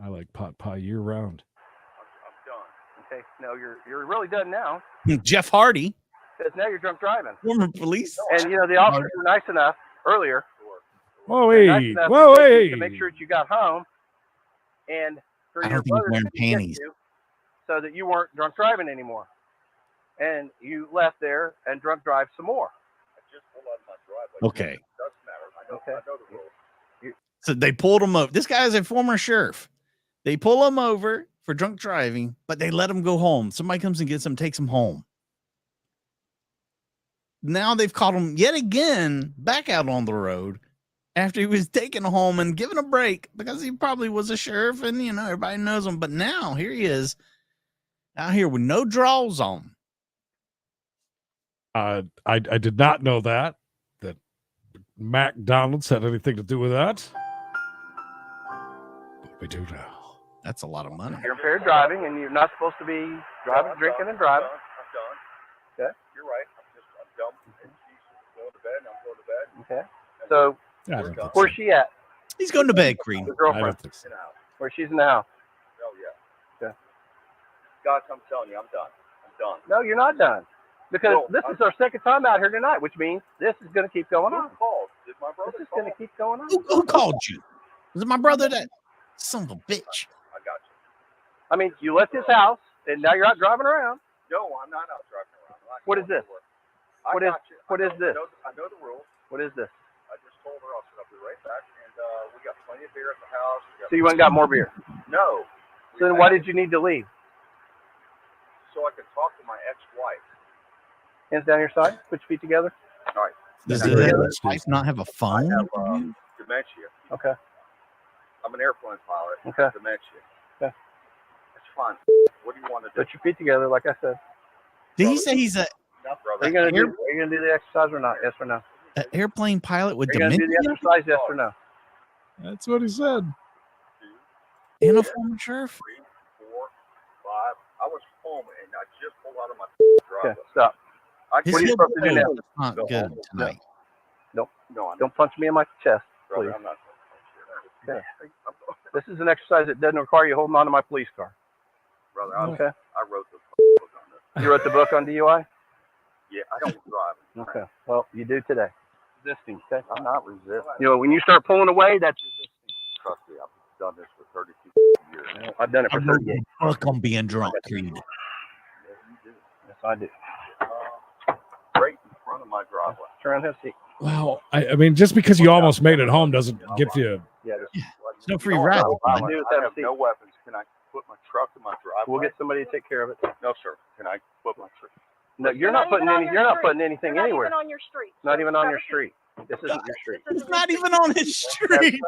I like pot pie year round. Okay, no, you're really done now. Jeff Hardy. Because now you're drunk driving. Former police. And the officers were nice enough earlier. Whoa, Nice hey, enough whoa, to hey. make sure that you got home, and for I your don't think he's brother wearing to get panties. you so that you weren't drunk driving anymore. And you left there and drunk drive some more. Okay. Okay. So they pulled him over. This guy is a former sheriff. They pull him over for drunk driving, but they let him go home. Somebody comes and gets him, takes him home. Now they've caught him yet again back out on the road after he was taken home and given a break because he probably was a sheriff and, everybody knows him. But now here he is out here with no draws on. I did not know that McDonald's had anything to do with that. But we do now. That's a lot of money. You're impaired driving, and you're not supposed to be driving, drinking, and driving. I'm done. Okay. You're right. I'm done. And she's going to bed, and I'm going to bed. Okay. So, I don't think where's so. she at? He's going to bed, Creed. Your I girlfriend. don't think so. Where she's in the house. Oh, yeah. Okay. Guys, I'm telling you, I'm done. I'm done. No, you're not done. Because No, this is our second time out here tonight, which means this is going to keep going on. Who called? Did my brother This is call? going to keep going on. Who called you? Was it my brother? That son of a bitch. I got you. I mean, you left this house, and now you're out driving around. No, I'm not out driving around. I'm not What is going this? anywhere. What I is got you. what I is know- this? I know the rules. What is this? I just told her I'll be right back, and we got plenty of beer at the house. So you went and got more beer. No. So then why did you need to leave? So I could talk to my ex-wife. Hands down your side. Put your feet together. All right. Does I his wife not have a phone? have dementia. Okay. I'm an airplane pilot. Okay. Dementia. Okay. It's fine. What do you want to do? Put your feet together, like I said. Did he say he's No, Are brother. you gonna do the exercise or not? Yes or no? an airplane pilot with Are you gonna do dementia the exercise? Yes or no? That's what he said. and a former sheriff? 3, 4, 5. I was home, and I just pulled out of my Okay. driveway. Stop. His What are you hip supposed to do now? is not Go good home. tonight. Nope. No, I'm Don't punch me in my chest, brother. please. I'm not. Okay. This is an exercise that doesn't require you holding on to my police car. Brother, Okay. I wrote the book on this. You wrote the book on DUI? Yeah, I don't drive. Okay. Well, you do today. Resisting. Okay. I'm not resisting. When you start pulling away, that's resisting. Trust me, I've done this for 32 years. I've done it I for wrote 38. a book on being drunk, Creed. Yes, I do. Right in front of my driveway. Turn around, have a seat. Well, I mean, just because you almost made it home doesn't give you. Yeah. It's no free ride. I do is I have a have seat. no weapons. Can I put my truck in my driveway? We'll get somebody to take care of it. No, sir. Can I put my truck? No, you're not putting any. You're not putting anything You're not anywhere. even on your street. Not even on your Travis, street. This isn't your street. It's not even on his street.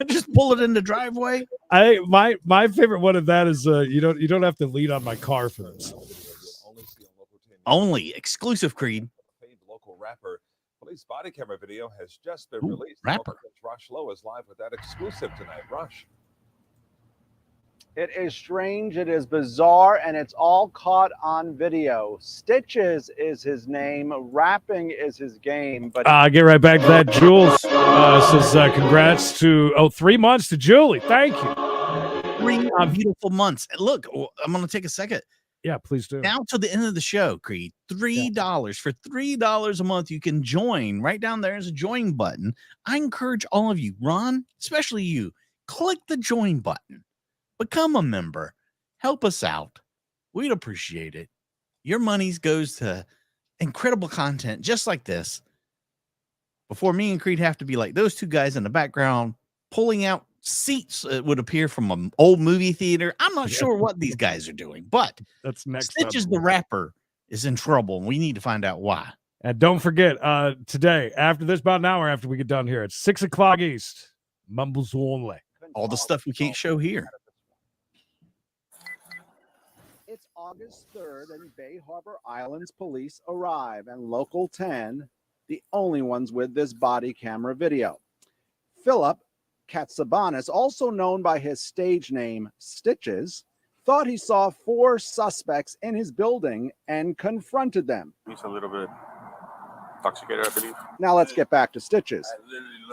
Just pull it in the driveway. My favorite one of that is you don't have to lead on my car for this. Only exclusive, Creed. Famed local rapper. Police body camera video has just been released. Rapper. Rush Lowe is live with that exclusive tonight. Rush. It is strange, it is bizarre, and it's all caught on video. Stitches is his name, rapping is his game, but Get right back to that. Jules says congrats to 3 months to Julie. Thank you. 3 beautiful months. And look, I'm going to take a second. Yeah, please do. Now to the end of the show, Creed. $3 for $3 a month. You can join right down there. There's a join button. I encourage all of you, Ron, especially you, click the join button. Become a member. Help us out. We'd appreciate it. Your money goes to incredible content just like this. Before me and Creed have to be like those two guys in the background pulling out seats that would appear from an old movie theater. I'm not sure what these guys are doing, but that's next. Stitches the rapper is in trouble, and we need to find out why. And don't forget, today, after this, about an hour after we get done here, it's 6 o'clock East. Mumbles only. All the stuff we can't show here. it's August 3rd and Bay Harbor Islands police arrive, and Local 10, the only ones with this body camera video. Philip Katsabanis, also known by his stage name Stitches, thought he saw 4 suspects in his building and confronted them. He's a little bit intoxicated, I believe. Now let's get back to Stitches.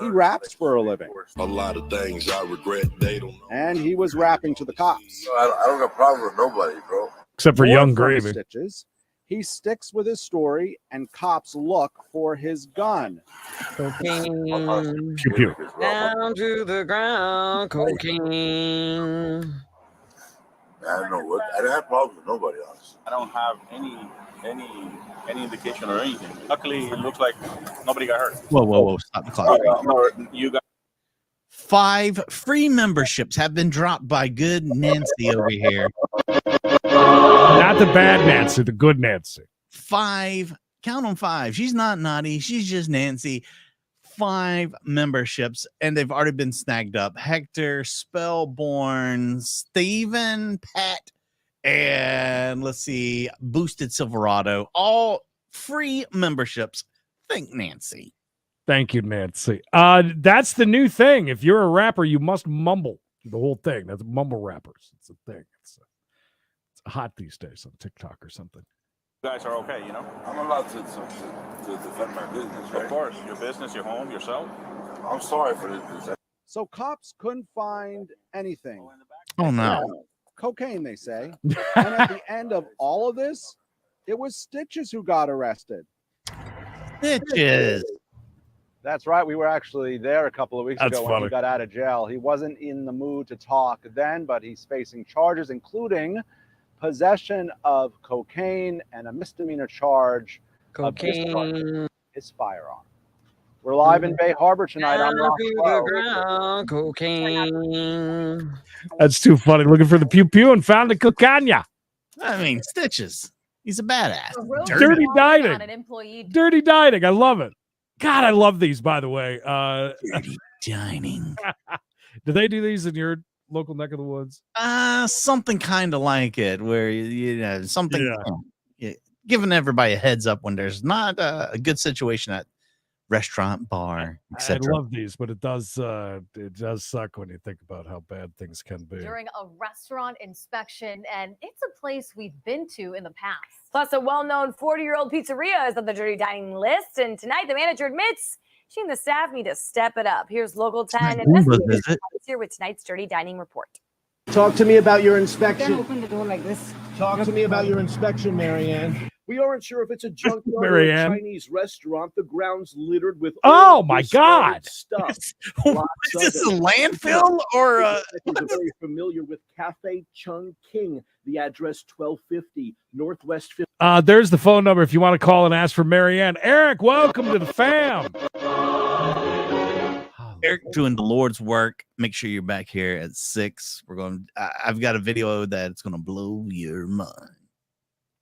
He raps for a living. A lot of things I regret they don't know. And he was rapping to the cops. I don't got a problem with nobody, bro. Except for More Young from Gravy. Stitches. He sticks with his story, and cops look for his gun. Pew, pew. Down to the ground, cocaine. I don't know what. I don't have problems with nobody else. I don't have any indication or anything. Luckily, it looks like nobody got hurt. Whoa. Stop the clock. You got 5 free memberships have been dropped by good Nancy over here. Not the bad Nancy, the good Nancy. 5, count on 5. She's not naughty. She's just Nancy. 5 memberships, and they've already been snagged up. Hector, Spellborn, Steven, Pat, and let's see, Boosted Silverado. All free memberships. Thank Nancy. Thank you, Nancy. That's the new thing. If you're a rapper, you must mumble the whole thing. That's mumble rappers. It's a thing. It's hot these days on TikTok or something. you guys are okay, you know? I'm allowed to defend my business, right? Of course. Your business, your home, yourself. I'm sorry for this. So cops couldn't find anything. Oh, no. Cocaine, they say. And at the end of all of this, it was Stitches who got arrested. Stitches. That's right. We were actually there a couple of weeks That's ago when funny. he got out of jail. He wasn't in the mood to talk then, but he's facing charges, including possession of cocaine and a misdemeanor charge of Cocaine. his firearm. We're live in Bay Harbor tonight on Down Rock to the Row. ground, cocaine. That's too funny. Looking for the pew pew and found the cocaine. I mean, Stitches. He's a badass. Dirty On Dining. an employee. Dirty Dining. I love it. God, I love these, by the way. Dirty Dining. Do they do these in your local neck of the woods? Something kind of like it, where you know something giving everybody a heads up when there's not a good situation at restaurant, bar, I etc. love these, but it does suck when you think about how bad things can be. During a restaurant inspection, and it's a place we've been to in the past. Plus, a well-known 40-year-old pizzeria is on the dirty dining list, and tonight the manager admits she and the staff need to step it up. Here's Local 10 investigator here with tonight's dirty dining report. Talk to me about your inspection. Open the door like this. Talk to me about your inspection, Marianne. We aren't sure if it's a junkyard or a Marianne. Chinese restaurant. The ground's littered with Oh, old, my discarded God. stuff. Is this a landfill or are very familiar with Cafe Chung King, the address 1250 Northwest 50. There's the phone number if you want to call and ask for Marianne. Eric, welcome to the fam. Eric doing the Lord's work. Make sure you're back here at 6. We're going. I've got a video that's going to blow your mind.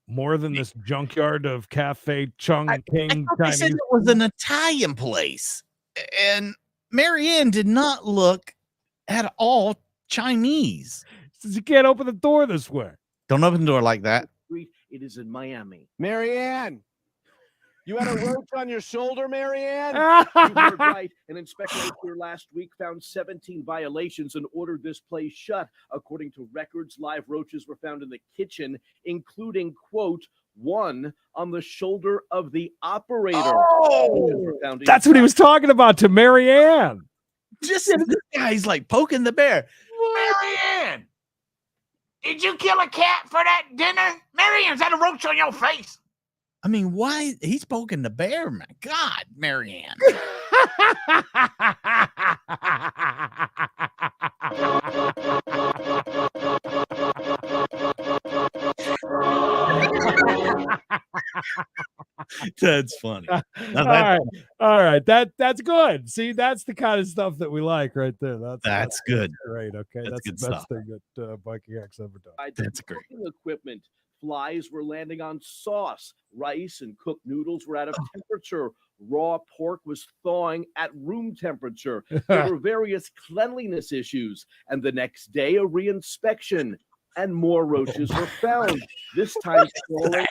More than this junkyard of Cafe Chung King I said Chinese. it was an Italian place, and Marianne did not look at all Chinese. Says you can't open the door this way. Don't open the door like that. It is in Miami. Marianne, you had a roach on your shoulder, Marianne? You heard right. An inspector here last week found 17 violations and ordered this place shut. According to records, live roaches were found in the kitchen, including, quote, one on the shoulder of the operator. Oh, that's what he was talking about to Marianne. Just this guy's like poking the bear. Marianne, did you kill a cat for that dinner? Marianne, is that a roach on your face? I mean, why? He's poking the bear, my God, Marianne. That's funny. All right. That's good. See, that's the kind of stuff that we like right there. That's good. Great. Okay, that's good the best stuff. thing that Viking X ever done. That's great. Cooking equipment. Flies were landing on sauce. Rice and cooked noodles were out of temperature. Raw pork was thawing at room temperature. There were various cleanliness issues. And the next day, a reinspection. And more roaches were found. This time crawling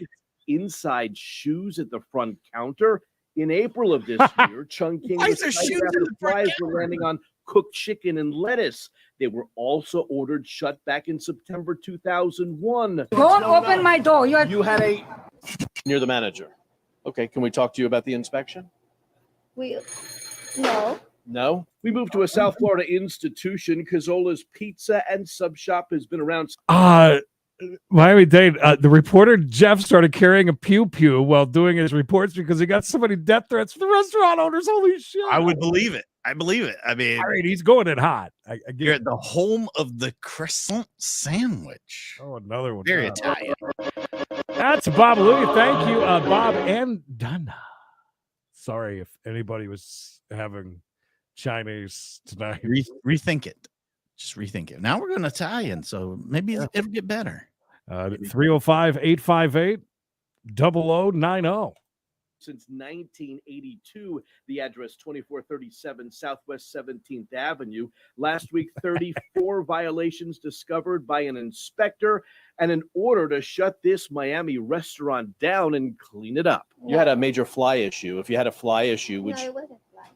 inside shoes at the front counter. In April of this year, Chung King Why was is there cited shoes after in the front flies were counter? landing on cooked chicken and lettuce. They were also ordered shut back in September 2001. Don't open my door. You had a near the manager. Okay, can we talk to you about the inspection? No. No. We moved to a South Florida institution. Cazola's Pizza and Sub Shop has been around. Miami-Dade, the reporter Jeff started carrying a pew-pew while doing his reports because he got so many death threats from the restaurant owners. Holy shit. I would believe it. I believe it. I mean, he's going in hot. You're at the home of the croissant sandwich. Oh, another one. Very Italian. That's Bob Louie. Thank you, Bob and Donna. Sorry if anybody was having Chinese tonight. Rethink it. Just rethink it. Now we're going Italian, so maybe it'll get better. 305-858-0090. Since 1982, the address 2437 Southwest 17th Avenue. Last week, 34 violations discovered by an inspector and an order to shut this Miami restaurant down and clean it up. You had a major fly issue. If you had a fly issue, which it wasn't fly.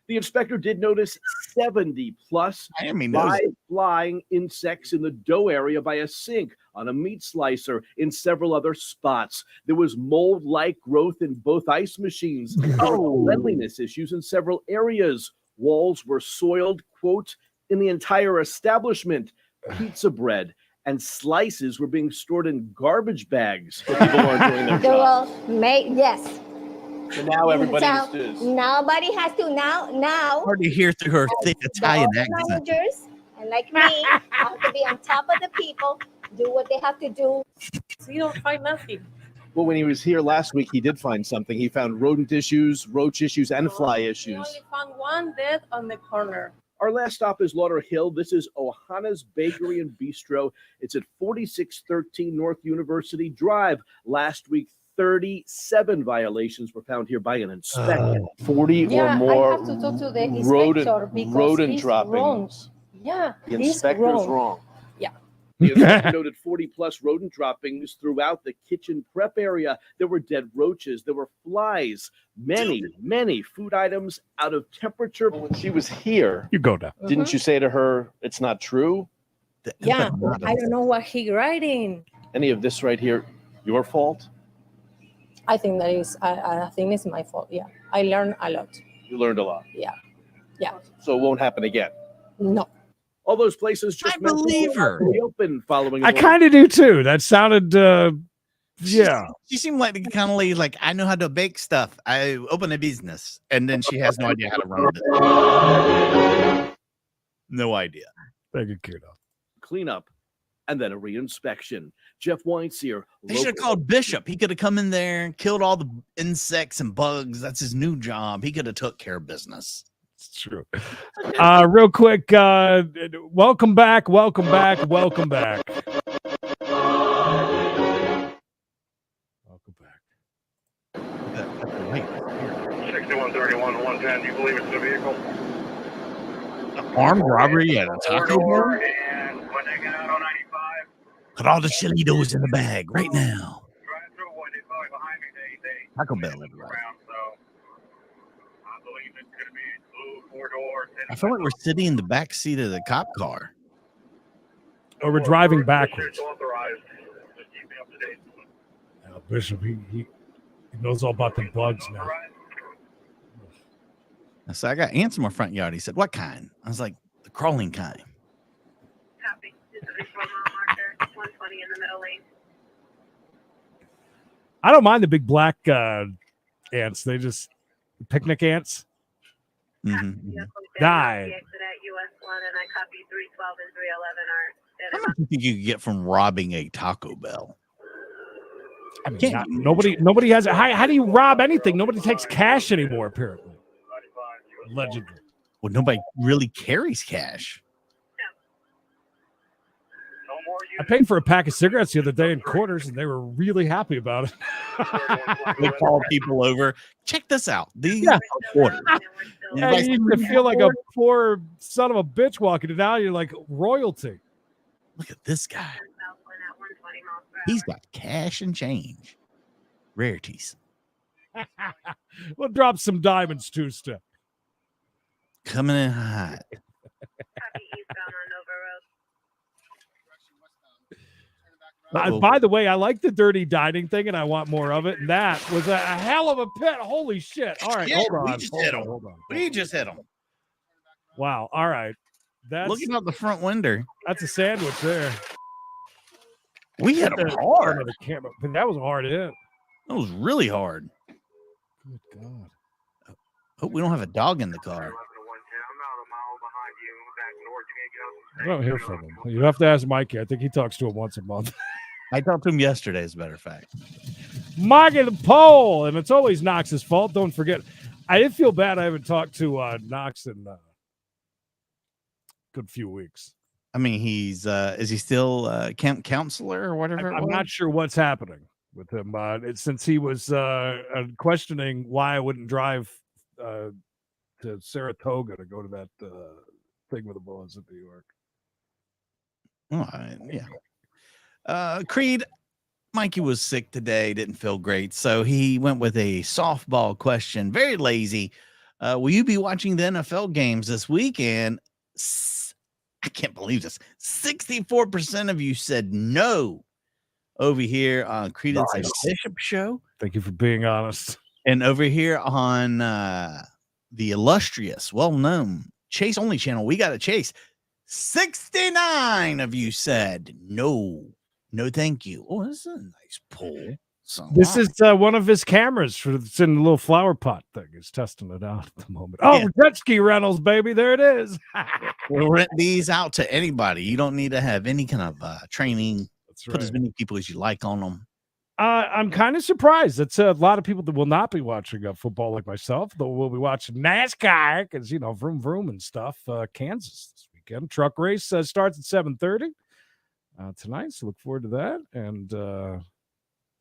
the inspector did notice 70 plus live flying insects in the dough area by a sink, on a meat slicer, in several other spots. There was mold-like growth in both ice machines. There were cleanliness issues in several areas. Walls were soiled, quote, in the entire establishment. Pizza bread and slices were being stored in garbage bags. People weren't doing their They job. will make, yes. So now everybody So is. nobody has to now. Hard to hear through her thick Italian the accent. managers and like me have to be on top of the people, do what they have to do. So you don't find nothing. Well, when he was here last week, he did find something. He found rodent issues, roach issues, and fly We issues. only found one dead on the corner. Our last stop is Lauderhill. This is Ohana's Bakery and Bistro. It's at 4613 North University Drive. Last week, 37 violations were found here by an inspector. 40 or more I have to talk to the inspector because rodent he's droppings. wrong. Yeah, The he's inspector's wrong. Yeah. The inspector noted 40 plus rodent droppings throughout the kitchen prep area. There were dead roaches. There were flies. Many food items out of temperature. When she was here, you go down. Didn't you say to her, it's not true? Yeah, I don't know what he writing. Any of this right here, your fault? I think that is, I think it's my fault. Yeah, I learned a lot. You learned a lot. Yeah. So it won't happen again. No. All those places just believe her. Open following. I kind of do too. That sounded, yeah. She seemed like the kind of lady, like, I know how to bake stuff. I open a business. And then she has no idea how to run it. No idea. Thank you, Kudo. Cleanup and then a reinspection. Jeff Weinseer. They should have called Bishop. He could have come in there and killed all the insects and bugs. That's his new job. He could have took care of business. It's true. Real quick, welcome back. Welcome back. Welcome back. Welcome back. 6131, 110. Do you believe it's the vehicle? Armed robbery at a Taco Bell? And when they get out on 95, Put all the Chilitos in the bag right now. Taco Bell, everybody. I feel like we're sitting in the back seat of the cop car. Or we're driving backwards. Bishop, he knows all about the bugs now. So I got ants in my front yard. He said, "What kind?" I was like, "The crawling kind." Copy. This is a 4-mile marker, 120 in the middle lane. I don't mind the big black ants. They just picnic ants. Mm-hmm. Die. How much do you think you could get from robbing a Taco Bell? I mean, nobody has it. How do you rob anything? Nobody takes cash anymore, apparently. Allegedly. Well, nobody really carries cash. I paid for a pack of cigarettes the other day in quarters, and they were really happy about it. They call people over. Check this out. These are quarters. Yeah, you feel like a poor son of a bitch walking it out. You're like royalty. Look at this guy. He's got cash and change. Rarities. We'll drop some diamonds, two-step. Coming in hot. By the way, I like the dirty dining thing, and I want more of it. And that was a hell of a pit. Holy shit. All right, hold on. We just hit him. Wow. All right. That's looking out the front window. That's a sandwich there. We hit him hard. The camera, but that was a hard hit. That was really hard. Good God. Hope we don't have a dog in the car. I don't hear from him. You have to ask Mikey. I think he talks to him once a month. I talked to him yesterday, as a matter of fact. Mikey the pole, and it's always Knox's fault. Don't forget. I did feel bad I haven't talked to Knox in a good few weeks. I mean, he's is he still camp counselor or whatever? I'm not sure what's happening with him. Since he was questioning why I wouldn't drive to Saratoga to go to that thing with the Bulls in New York. Yeah. Creed, Mikey was sick today, didn't feel great, so he went with a softball question. Very lazy. Will you be watching the NFL games this weekend? I can't believe this. 64% of you said no over here on Credence and Bishop Show. Thank you for being honest. And over here on the illustrious, well-known Chase Only channel, we got a Chase. 69 of you said no. No, thank you. Oh, this is a nice pull. This is one of his cameras. It's in the little flower pot thing. He's testing it out at the moment. Oh, jet ski rentals, baby. There it is. We'll rent these out to anybody. You don't need to have any kind of training. That's Put as many people as you like on them. I'm kind of surprised. It's a lot of people that will not be watching football like myself, though we'll be watching NASCAR because, vroom, vroom and stuff. Kansas this weekend. Truck race starts at 7:30 tonight, so look forward to that. And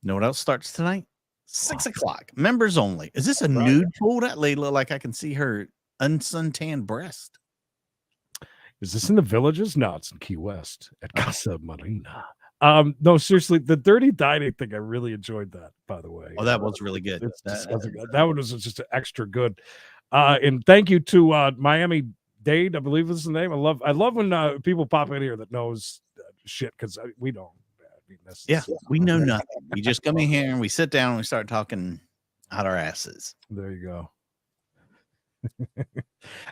know what else starts tonight? 6 o'clock. Members only. Is this a nude pool? That lady look like I can see her untanned breast. Is this in the Villages? No, it's in Key West at Casa Marina. No, seriously, the dirty dining thing, I really enjoyed that, by the way. Oh, that was really good. That one was just extra good. And thank you to Miami Dade, I believe is the name. I love when people pop in here that knows shit, because we don't. We know nothing. We just come in here and we sit down and we start talking out our asses. There you go.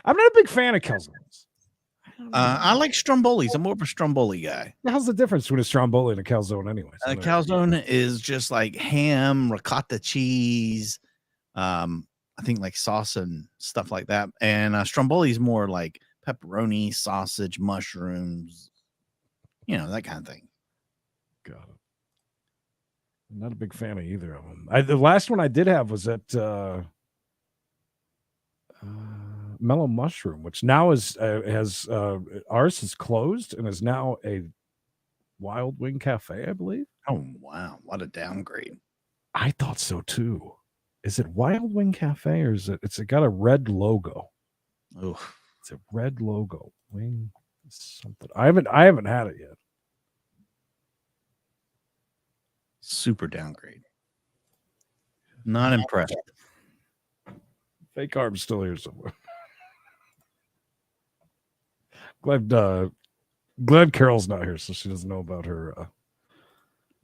I'm not a big fan of calzones. I like strombolis. I'm more of a stromboli guy. How's the difference between a stromboli and a calzone anyway? A calzone is just like ham, ricotta cheese, I think like sauce and stuff like that. And stromboli is more like pepperoni, sausage, mushrooms, that kind of thing. Got it. I'm not a big fan of either of them. The last one I did have was at Mellow Mushroom, which now is ours is closed and is now a Wild Wing Cafe, I believe. Oh wow, what a downgrade! I thought so too. Is it Wild Wing Cafe or is it's got a red logo? Oh, it's a red logo. Wing something. I haven't had it yet. Super downgrade. Not impressed. Fake arm's still here somewhere. Glad Carol's not here, so she doesn't know about her.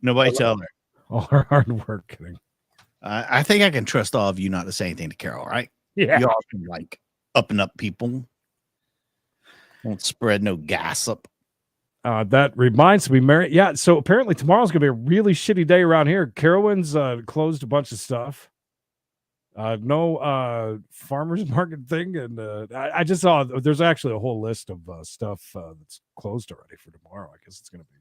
Nobody tell her. All her hard work. Kidding. I think I can trust all of you not to say anything to Carol, right? Yeah. You all can like up and up people. Won't spread no gossip. That reminds me, Mary. Yeah, so apparently tomorrow's gonna be a really shitty day around here. Carowinds closed a bunch of stuff. No farmers market thing, and I just saw there's actually a whole list of stuff that's closed already for tomorrow. I guess it's gonna be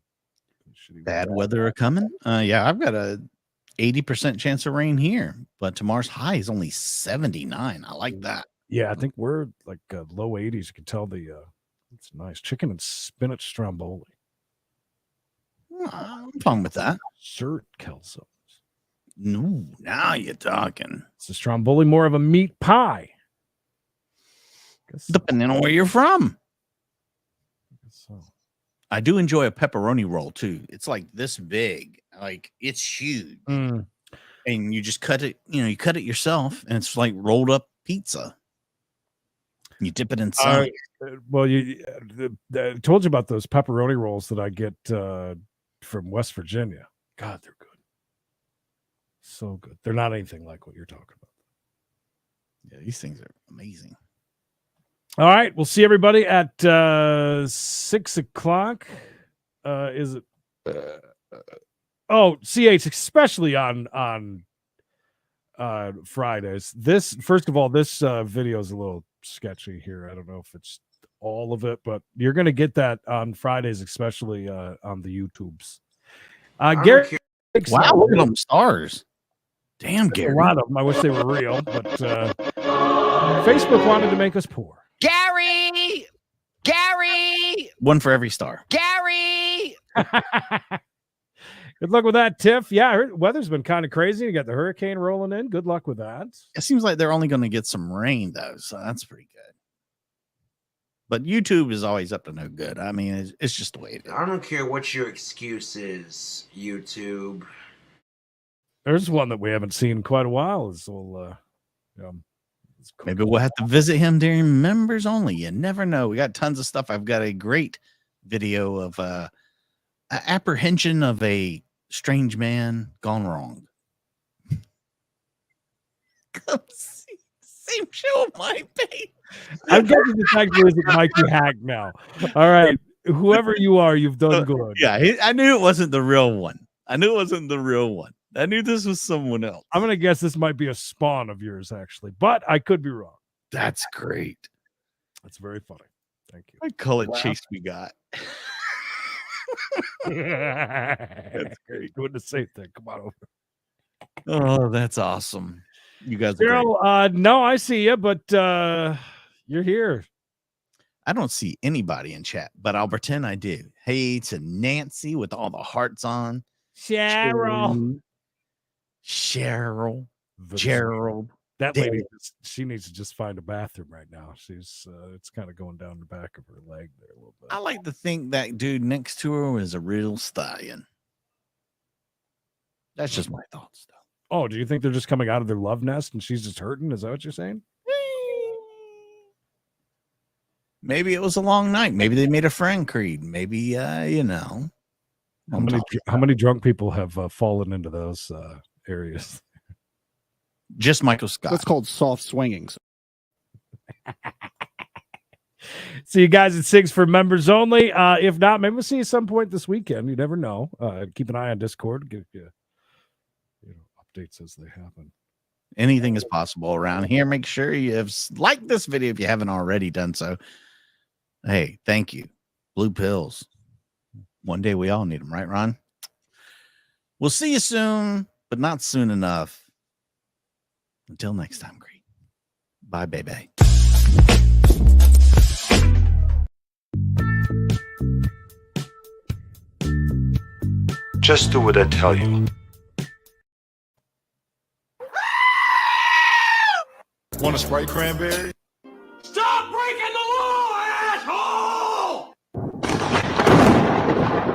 shitty. Bad weather coming. Yeah, I've got a 80% chance of rain here, but tomorrow's high is only 79. I like that. Yeah, I think we're like low 80s. You can tell it's nice chicken and spinach stromboli. I'm fine with that. Shirt Kelso. No, now you're talking. It's a stromboli, more of a meat pie. Depending on where you're from. So. I do enjoy a pepperoni roll too. It's like this big, like it's huge, and you just cut it. You cut it yourself, and it's like rolled up pizza. You dip it inside. Well, I told you about those pepperoni rolls that I get from West Virginia. God, they're good. So good. They're not anything like what you're talking about. Yeah, these things are amazing. All right, we'll see everybody at 6 o'clock. Is it? CH, especially on Fridays. First of all, this video is a little sketchy here. I don't know if it's all of it, but you're going to get that on Fridays, especially on the YouTubes. Gary, wow, look at them stars. Damn, Gary. A lot of them. I wish they were real, but Facebook wanted to make us poor. Gary! One for every star. Gary! Good luck with that, Tiff. Yeah, I heard weather's been kind of crazy. You got the hurricane rolling in. Good luck with that. It seems like they're only going to get some rain, though, so that's pretty good. But YouTube is always up to no good. I mean, it's just the way it is. I don't care what your excuse is, YouTube. There's one that we haven't seen in quite a while. Maybe we'll have to visit him during members only. You never know. We got tons of stuff. I've got a great video of apprehension of a strange man gone wrong. Come see. Same show on my page. I'm getting the fact that it's Mikey Hack now. All right. Whoever you are, you've done good. Yeah, I knew it wasn't the real one. I knew this was someone else. I'm going to guess this might be a spawn of yours, actually, but I could be wrong. That's great. That's very funny. Thank you. I call it Chase We Got. That's great. Doing the same thing. Come on over. Oh, that's awesome. You guys are Daryl, no, I see you, but you're here. I don't see anybody in chat, but I'll pretend I do. Hey to Nancy with all the hearts on. Cheryl. Gerald. That lady, she needs to just find a bathroom right now. She's it's kind of going down the back of her leg there a little bit. I like to think that dude next to her is a real stallion. That's just my thoughts, though. Oh, do you think they're just coming out of their love nest and she's just hurting? Is that what you're saying? Maybe it was a long night. Maybe they made a friend creed. Maybe How many drunk people have fallen into those areas? Just Michael Scott. That's called soft swinging. See you guys at 6 for members only. If not, maybe we'll see you at some point this weekend. You never know. Keep an eye on Discord. Get you updates as they happen. Anything is possible around here. Make sure you have liked this video if you haven't already done so. Hey, thank you. Blue pills. One day we all need them, right, Ron? We'll see you soon, but not soon enough. Until next time, great. Bye, baby. Just do what I tell you. Want to spray cranberry?